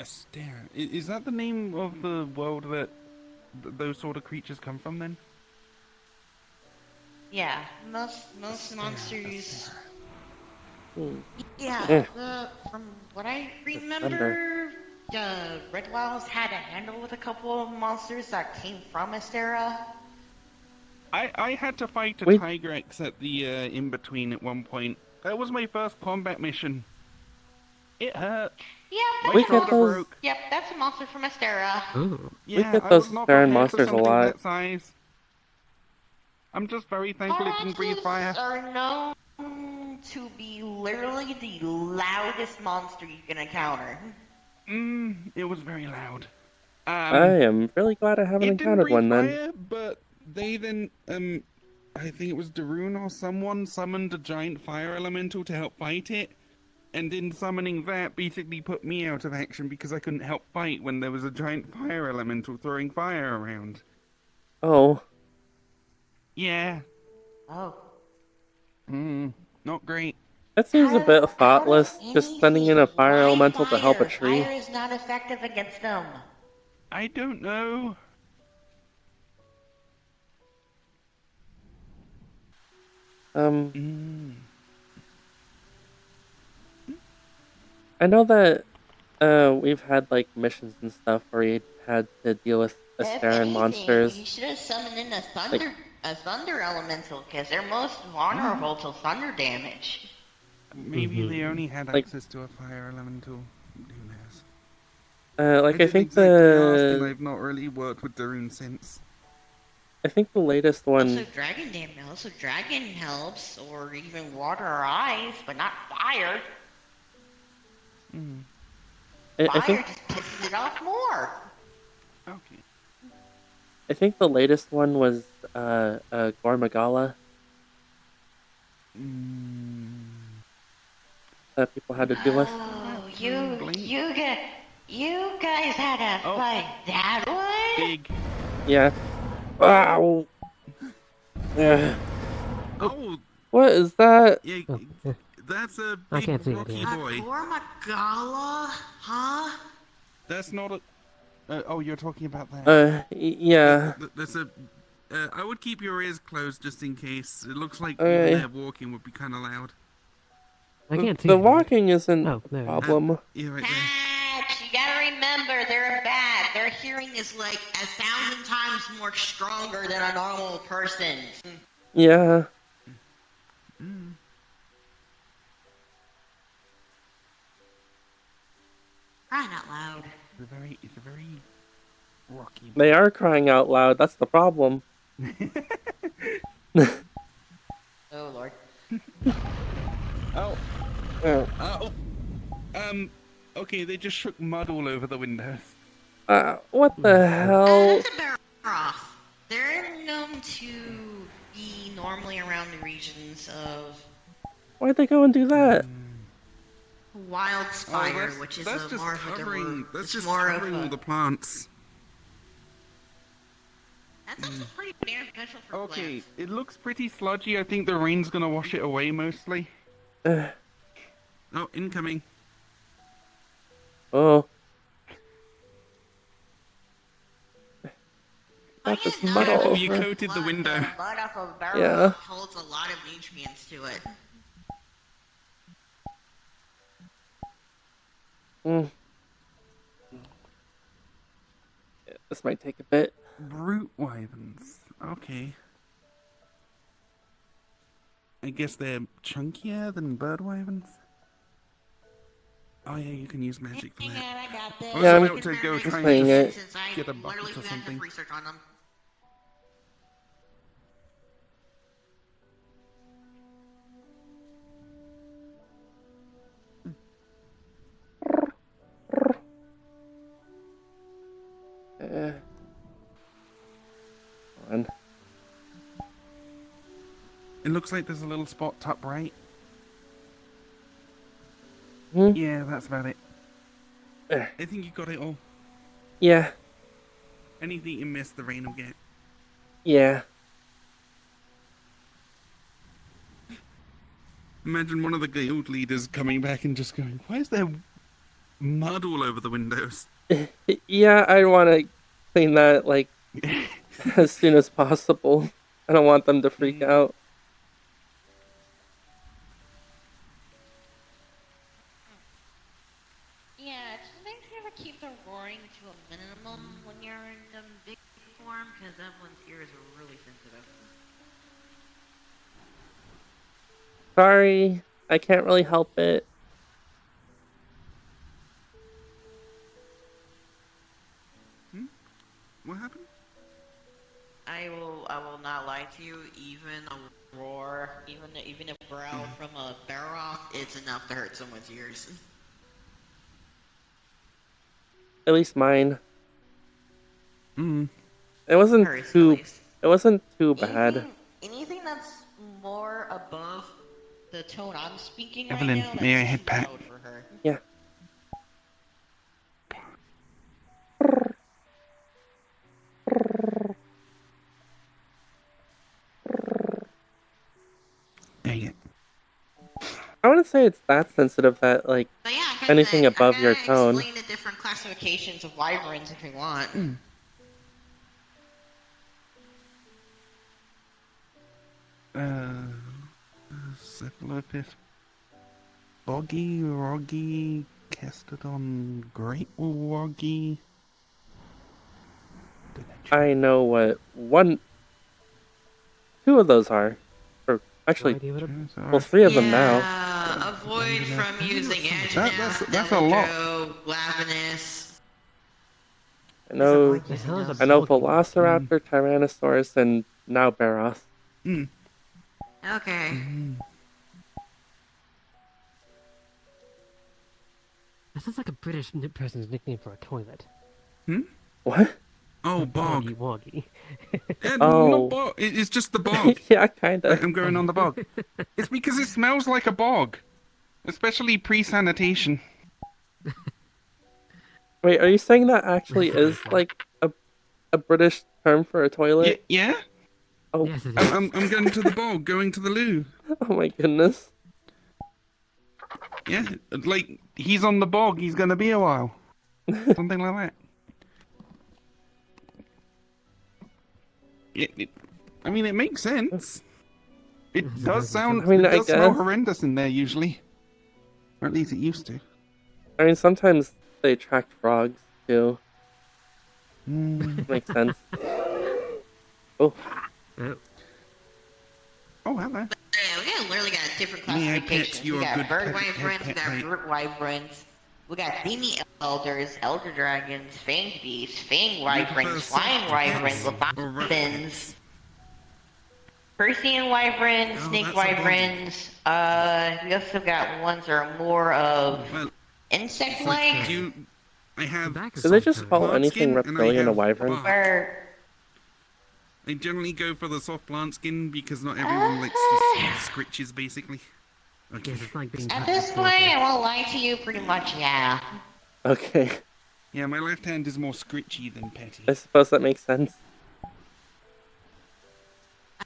Astera. Is that the name of the world that those sort of creatures come from then? Yeah, most monsters. Yeah, Eh. from what I thunder. remember, Red Wilds had a handle with a couple of monsters that came from Astera. I had to fight a We- Tigrex at the in-between at one point. That was my first combat mission. It hurt. Yeah, My We that's a get shoulder those- broke. Yep, that's a monster from Astera. Ooh. Yeah, get I those was not Asteran prepared monsters for a something lot. that size. I'm just very thankful it didn't breathe fire. Are known to be literally the loudest monster you can encounter. It was very loud. I am really glad I haven't It didn't encountered breathe one then. fire, but they then, I think it was Darun or someone summoned a giant fire elemental to help fight it. And in summoning that, basically put me out of action because I couldn't help fight when there was a giant fire elemental throwing fire around. Oh. Yeah. Oh. Not great. That seems a bit thoughtless, just sending in a fire elemental to help a tree. Fire is not effective against them. I don't know. I know that we've had like missions and stuff where we had to deal with Asteran monsters. You should have summoned in a thunder elemental, because they're most vulnerable to thunder damage. Maybe they only had Like- access to a fire elemental. Who knows? I didn't think exactly ask, and the I've not really worked with Darun since. latest one. Also, dragon damage. Also, dragon helps, or even water or ice, but not fire. I Fire think just pisses it off more. Okay. I think the latest one was Gormagala. That people had to deal with. Oh, you guys had to fight that one? Big. Yeah. Wow. Oh, What is that? yeah, that's a I big can't see it, rocky yeah. boy. Gormagala? Huh? That's not a. Oh, you're talking about that. Yeah. That's a. I would keep your ears closed just in case. It looks like Okay. even their walking would be kind of loud. I can't see The it. walking isn't Oh, a there it is. problem. Yeah, right there. Patch, you gotta remember, they're bad. Their hearing is like 1,000 times more stronger than a normal person's. Yeah. Crying out loud. It's a very rocky. They are crying out loud. That's the problem. Oh, Lord. Oh. Oh. Oh. Okay, they just shook mud all over the windows. What the hell? That's a bear off. They're known to be normally around the regions of Why'd they go and do that? wildfire, which is that's a just more of a covering. That's it's just more of covering a, all the plants. That's also pretty beneficial for Okay, plants. it looks pretty sludgy. I think the rain's gonna wash it away mostly. Oh, incoming. Oh. Oh, Got this yeah, mud all You over. coated the window. Mud off of a barrel Yeah. holds a lot of nutrients to it. Yeah, this might take a bit. Brute wyverns. Okay. I guess they're chunkier than bird wyverns. Oh yeah, you can use magic for that. I got this. I was Yeah, I'm about to go try and playing just it. Since I get a literally bucket or did enough something. research on them. On. It looks like there's a little spot top right. Hmm? Yeah, that's about it. I think you got it all. Yeah. Anything you missed, the rain will get. Yeah. Imagine one of the guild leaders coming back and just going, "Why is there mud all over the windows. Yeah, I want to clean that like as soon as possible. I don't want them to freak out. Yeah, just make sure to keep the roaring to a minimum when you're in big form, because everyone's ears are really sensitive. Sorry, I can't really help it. What happened? I will not lie to you. Even a roar, even a growl from a Baroth, it's enough to hurt someone's ears. At least mine. Mm. It wasn't Hers, too. at least. It wasn't too bad. Anything that's more above the tone I'm speaking Evelyn, right now, may I that's hit too Pat? loud for her. Yeah. Dang it. I wouldn't say it's that sensitive that like So yeah, anything above your tone. explain the different classifications of wyverns if you want. Cephalopith, boggy, roggy, Castodon, great woggy. I know what two of those are. Or actually, well, three of them now. Avoid from using That's a lot. Glavenus. I know bulky Velociraptor, Tyrannosaurus, and now Baroth. Okay. That sounds like a British person's nickname for a toilet. What? Oh, bog. Boggy woggy. Not bog. It's just the bog. Yeah, kinda. I'm going on the bog. It's because it smells like a bog, especially pre-sanitation. Wait, are you saying that actually is like a British term for a toilet? Yeah. Oh, yes, it is. I'm going to the bog, going to the loo. Oh my goodness. Yeah, like he's on the bog. He's gonna be a while. Something like that. I mean, it makes sense. It does sound. I mean, it I does smell guess. horrendous in there usually, or at least it used to. I mean, sometimes they attract frogs too. Makes sense. Oh. Oh, hello. We literally got different May I classifications. pet We your got good bird pet- wyverns, pet- we got pet- root wyverns, we got demi elders, elder dragons, fanged beasts, fang wyverns, flying wyverns, leviathans, Persian wyverns, snake wyverns. We also got ones that are more of insect-like. I have. Do they just call plant anything skin, and I reptilian a have wyvern? bark. Where I generally go for the soft plant skin because not everyone likes the scritches, basically. Okay. Yes, it's like being at this point, I won't lie to you, pretty much, yeah. Okay. Yeah, my left hand is more scritchy than petty. I suppose that makes sense.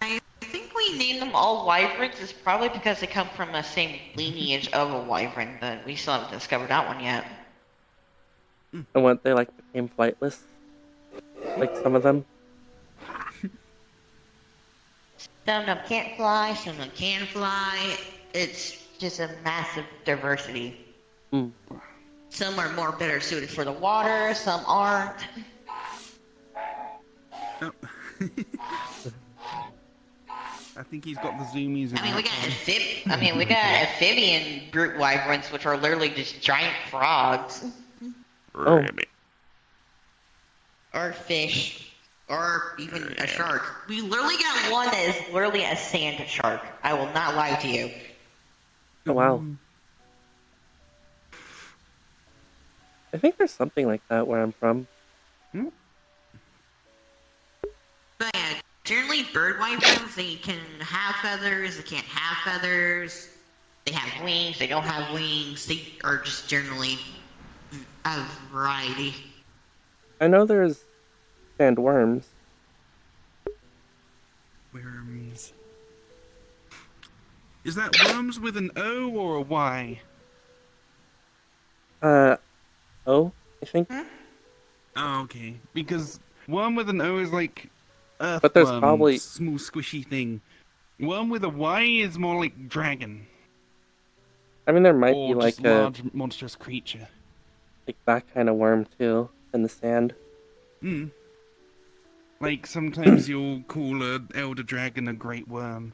I think we named them all wyverns is probably because they come from the same lineage of a wyvern, but we still haven't discovered that one yet. And what, they like became flightless? Like some of them? Some of them can't fly, some of them can fly. It's just a massive diversity. Some are more better suited for the water, some aren't. Oh. I think he's got the zoomies in I mean, we that got amphibian brute wyverns, which are literally just giant frogs. Rabbit. Or fish. Or even a shark. We literally got one that is literally a sand shark. I will not lie to you. Oh, wow. I think there's something like that where I'm from. But yeah, generally bird wyverns, they can have feathers, they can't have feathers. They have wings, they don't have wings. They are just generally a variety. I know there's sandworms. Worms. Is that worms with an O or a Y? O, I think. Oh, okay. Because worm with an O is like But there's earthworm, probably- small squishy thing. Worm with a Y is more like dragon. I mean, there might or be just like a large monstrous creature. like that kind of worm too in the sand. Hmm. Like sometimes you'll call a elder dragon a great worm.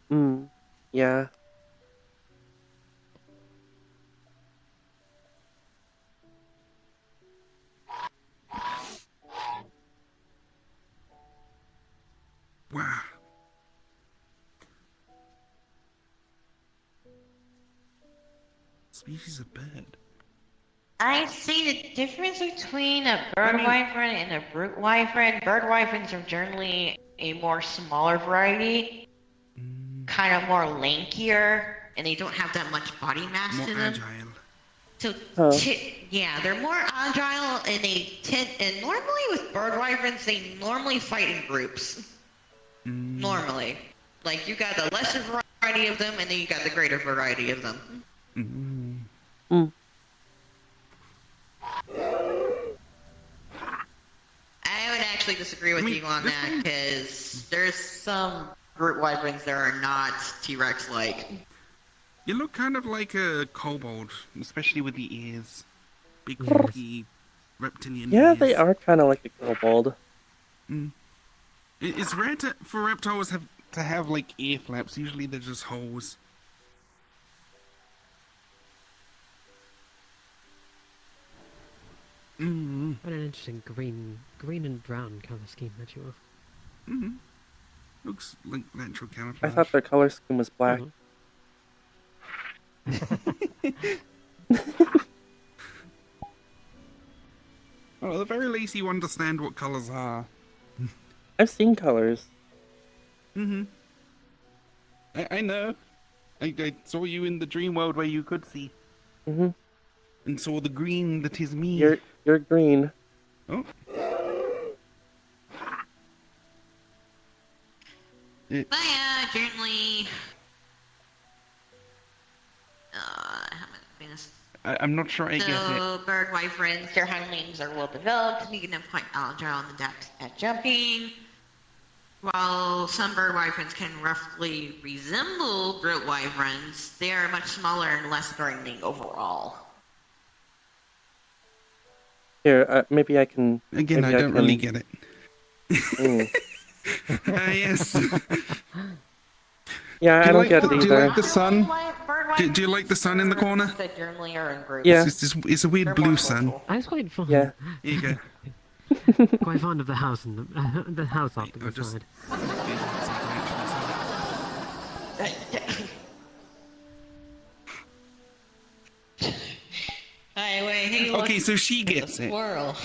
Hmm. Yeah. Wow. Species of bird. I see the difference between a bird wyvern and a brute wyvern. Bird wyverns are generally a more smaller variety, kind of more lankier, and they don't have that much body mass More to them. agile. So, Huh. yeah, they're more agile, and they tend. And normally with bird wyverns, they normally fight in groups. Normally, like you got the lesser variety of them, and then you got the greater variety of them. I would actually disagree with you on that, because there's some brute wyverns that are not T-Rex-like. You look kind of like a kobold, especially with the ears. Big, funky, reptilian Yeah, ears. they are kind of like a kobold. It's rare for reptiles to have like ear flaps. Usually they're just holes. What an interesting green and brown color scheme that you have. Looks like natural camouflage. I thought their color scheme was black. Well, at the very least, you understand what colors are. I've seen colors. I know. I saw you in the dream world where you could see. And saw the green that is me. You're green. Oh. But yeah, generally. I'm not sure I get it. So, bird wyverns, their hind limbs are well developed, making them quite agile and adept at jumping. While some bird wyverns can roughly resemble brute wyverns, they are much smaller and less threatening overall. Here, maybe I can. Again, maybe I don't really get it. Yes. Yeah, I don't get it Do you either. like the sun? Do you like the sun in the corner? That generally are in groups. Yeah. It's a weird blue sun. I was quite fond. Yeah. Here you go. Quite fond of the house and the house off to the side. Anyway, hey, look, Okay, so she gets it. squirrel.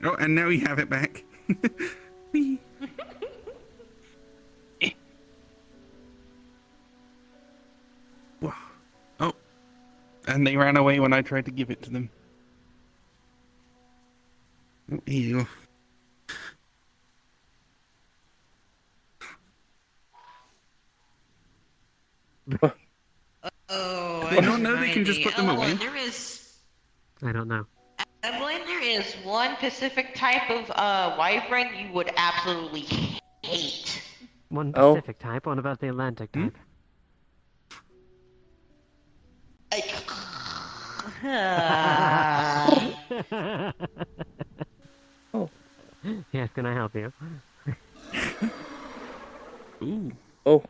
Oh, and now we have it back. Whee. Whoa. Oh. And they ran away when I tried to give it to them. Oh, here you go. Oh, They don't know they can just put them away. There is, I don't know. Evelyn, there is one specific type of wyvern you would absolutely hate. One Pacific type. What about the Atlantic type? Oh. Yes, can I help you? Ooh. Oh.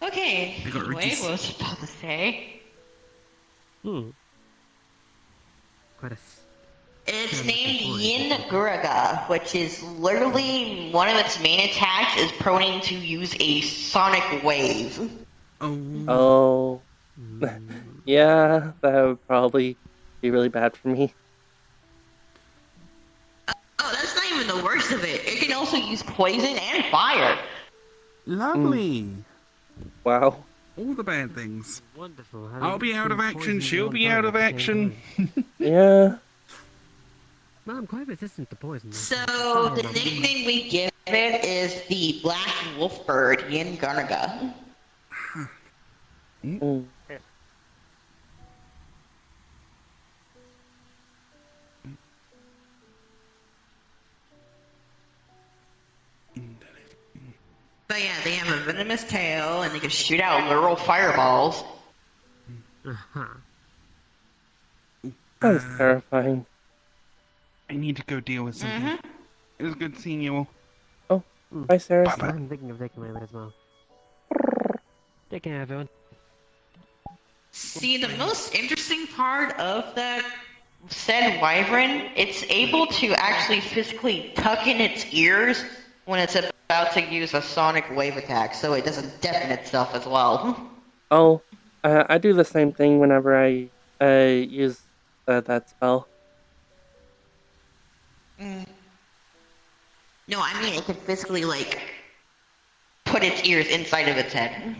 Okay, I got anyway, Ricky's. what was I about to say? Quite a... It's named Yin Guraga, which is literally one of its main attacks is proning to use a sonic wave. Oh. Yeah, that would probably be really bad for me. Oh, that's not even the worst of it. It can also use poison and fire. Lovely. Wow. All the bad things. Wonderful. I'll be out of action. She'll be out of action. Yeah. Well, I'm quite resistant to poison. So the nickname we give it is the Black Wolf Bird, Yin Guraga. But yeah, they have a venomous tail and they can shoot out literal fireballs. Uh-huh. Sounds terrifying. I need to go deal with something. It was good seeing you all. Oh, bye, Sarah. Bye-bye. I'm thinking of taking my way as well. Take care, everyone. See, the most interesting part of that said wyvern, it's able to actually physically tuck in its ears when it's about to use a sonic wave attack, so it doesn't deafen itself as well. Oh, I do the same thing whenever I use that spell. No, I mean it can physically, like, put its ears inside of its head.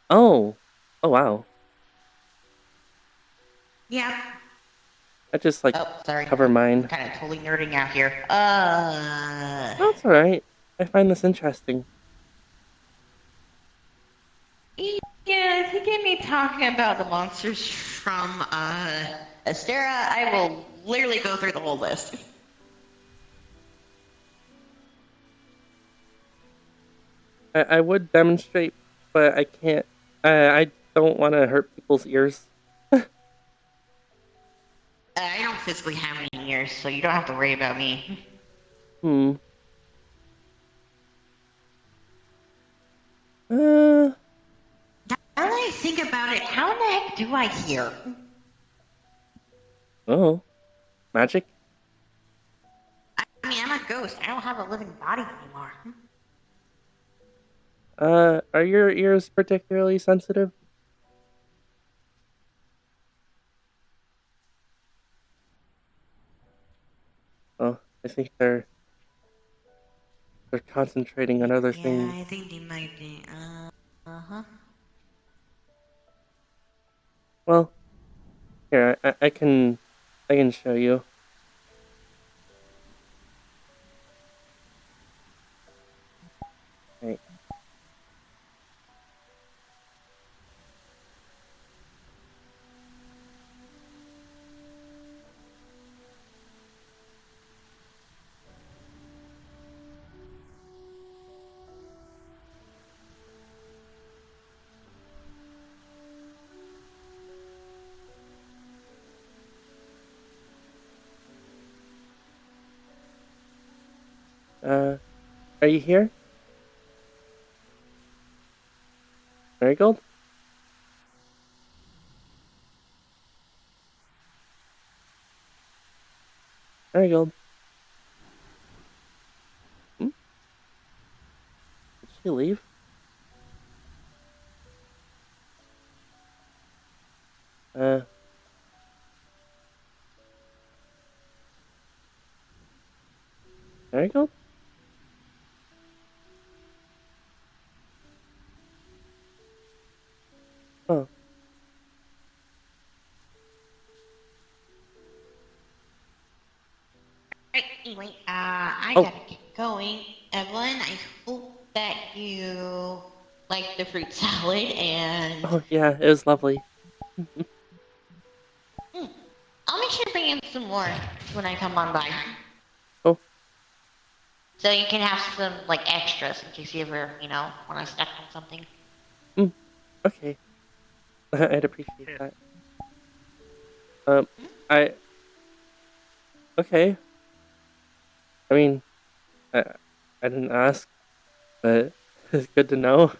Oh, oh wow. Yeah. I just like Sorry. cover mine. I'm kind of totally nerding out here. That's alright. I find this interesting. Yeah, if you get me talking about the monsters from, Astera, I will literally go through the whole list. I would demonstrate, but I can't. I don't want to hurt people's ears. I don't physically have any ears, so you don't have to worry about me. Hmm. Now that I think about it, how in the heck do I hear? Oh. Magic? I mean, I'm a ghost. I don't have a living body anymore. Are your ears particularly sensitive? Oh, I think they're concentrating on other things. I think they might be. Uh-huh. Well, here I can show you. Right. Are you here? Marigold? Marigold. Hmm? Did she leave? Marigold? Oh. Right, anyway, I Oh. gotta get going. Evelyn, I hope that you like the fruit salad and... Oh, yeah, it was lovely. I'll make sure to bring in some more when I come on by. Oh. So you can have some, like, extras in case you ever, want to snack on something. Okay. I'd appreciate that. I... Okay. I mean, I didn't ask, but it's good to know.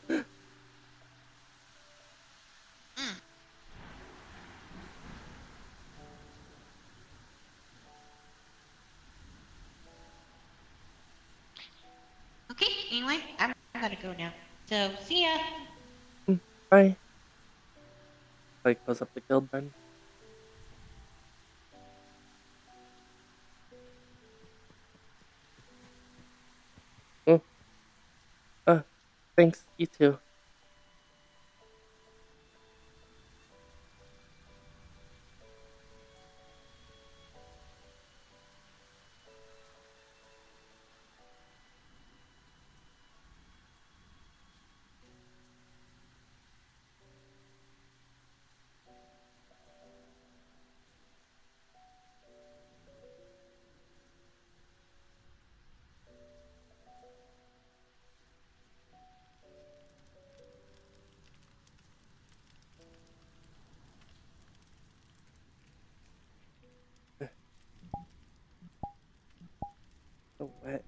Okay, anyway, I gotta go now. So, see ya! Bye. Like, close up the guild then. Oh. Thanks. You too. So wet.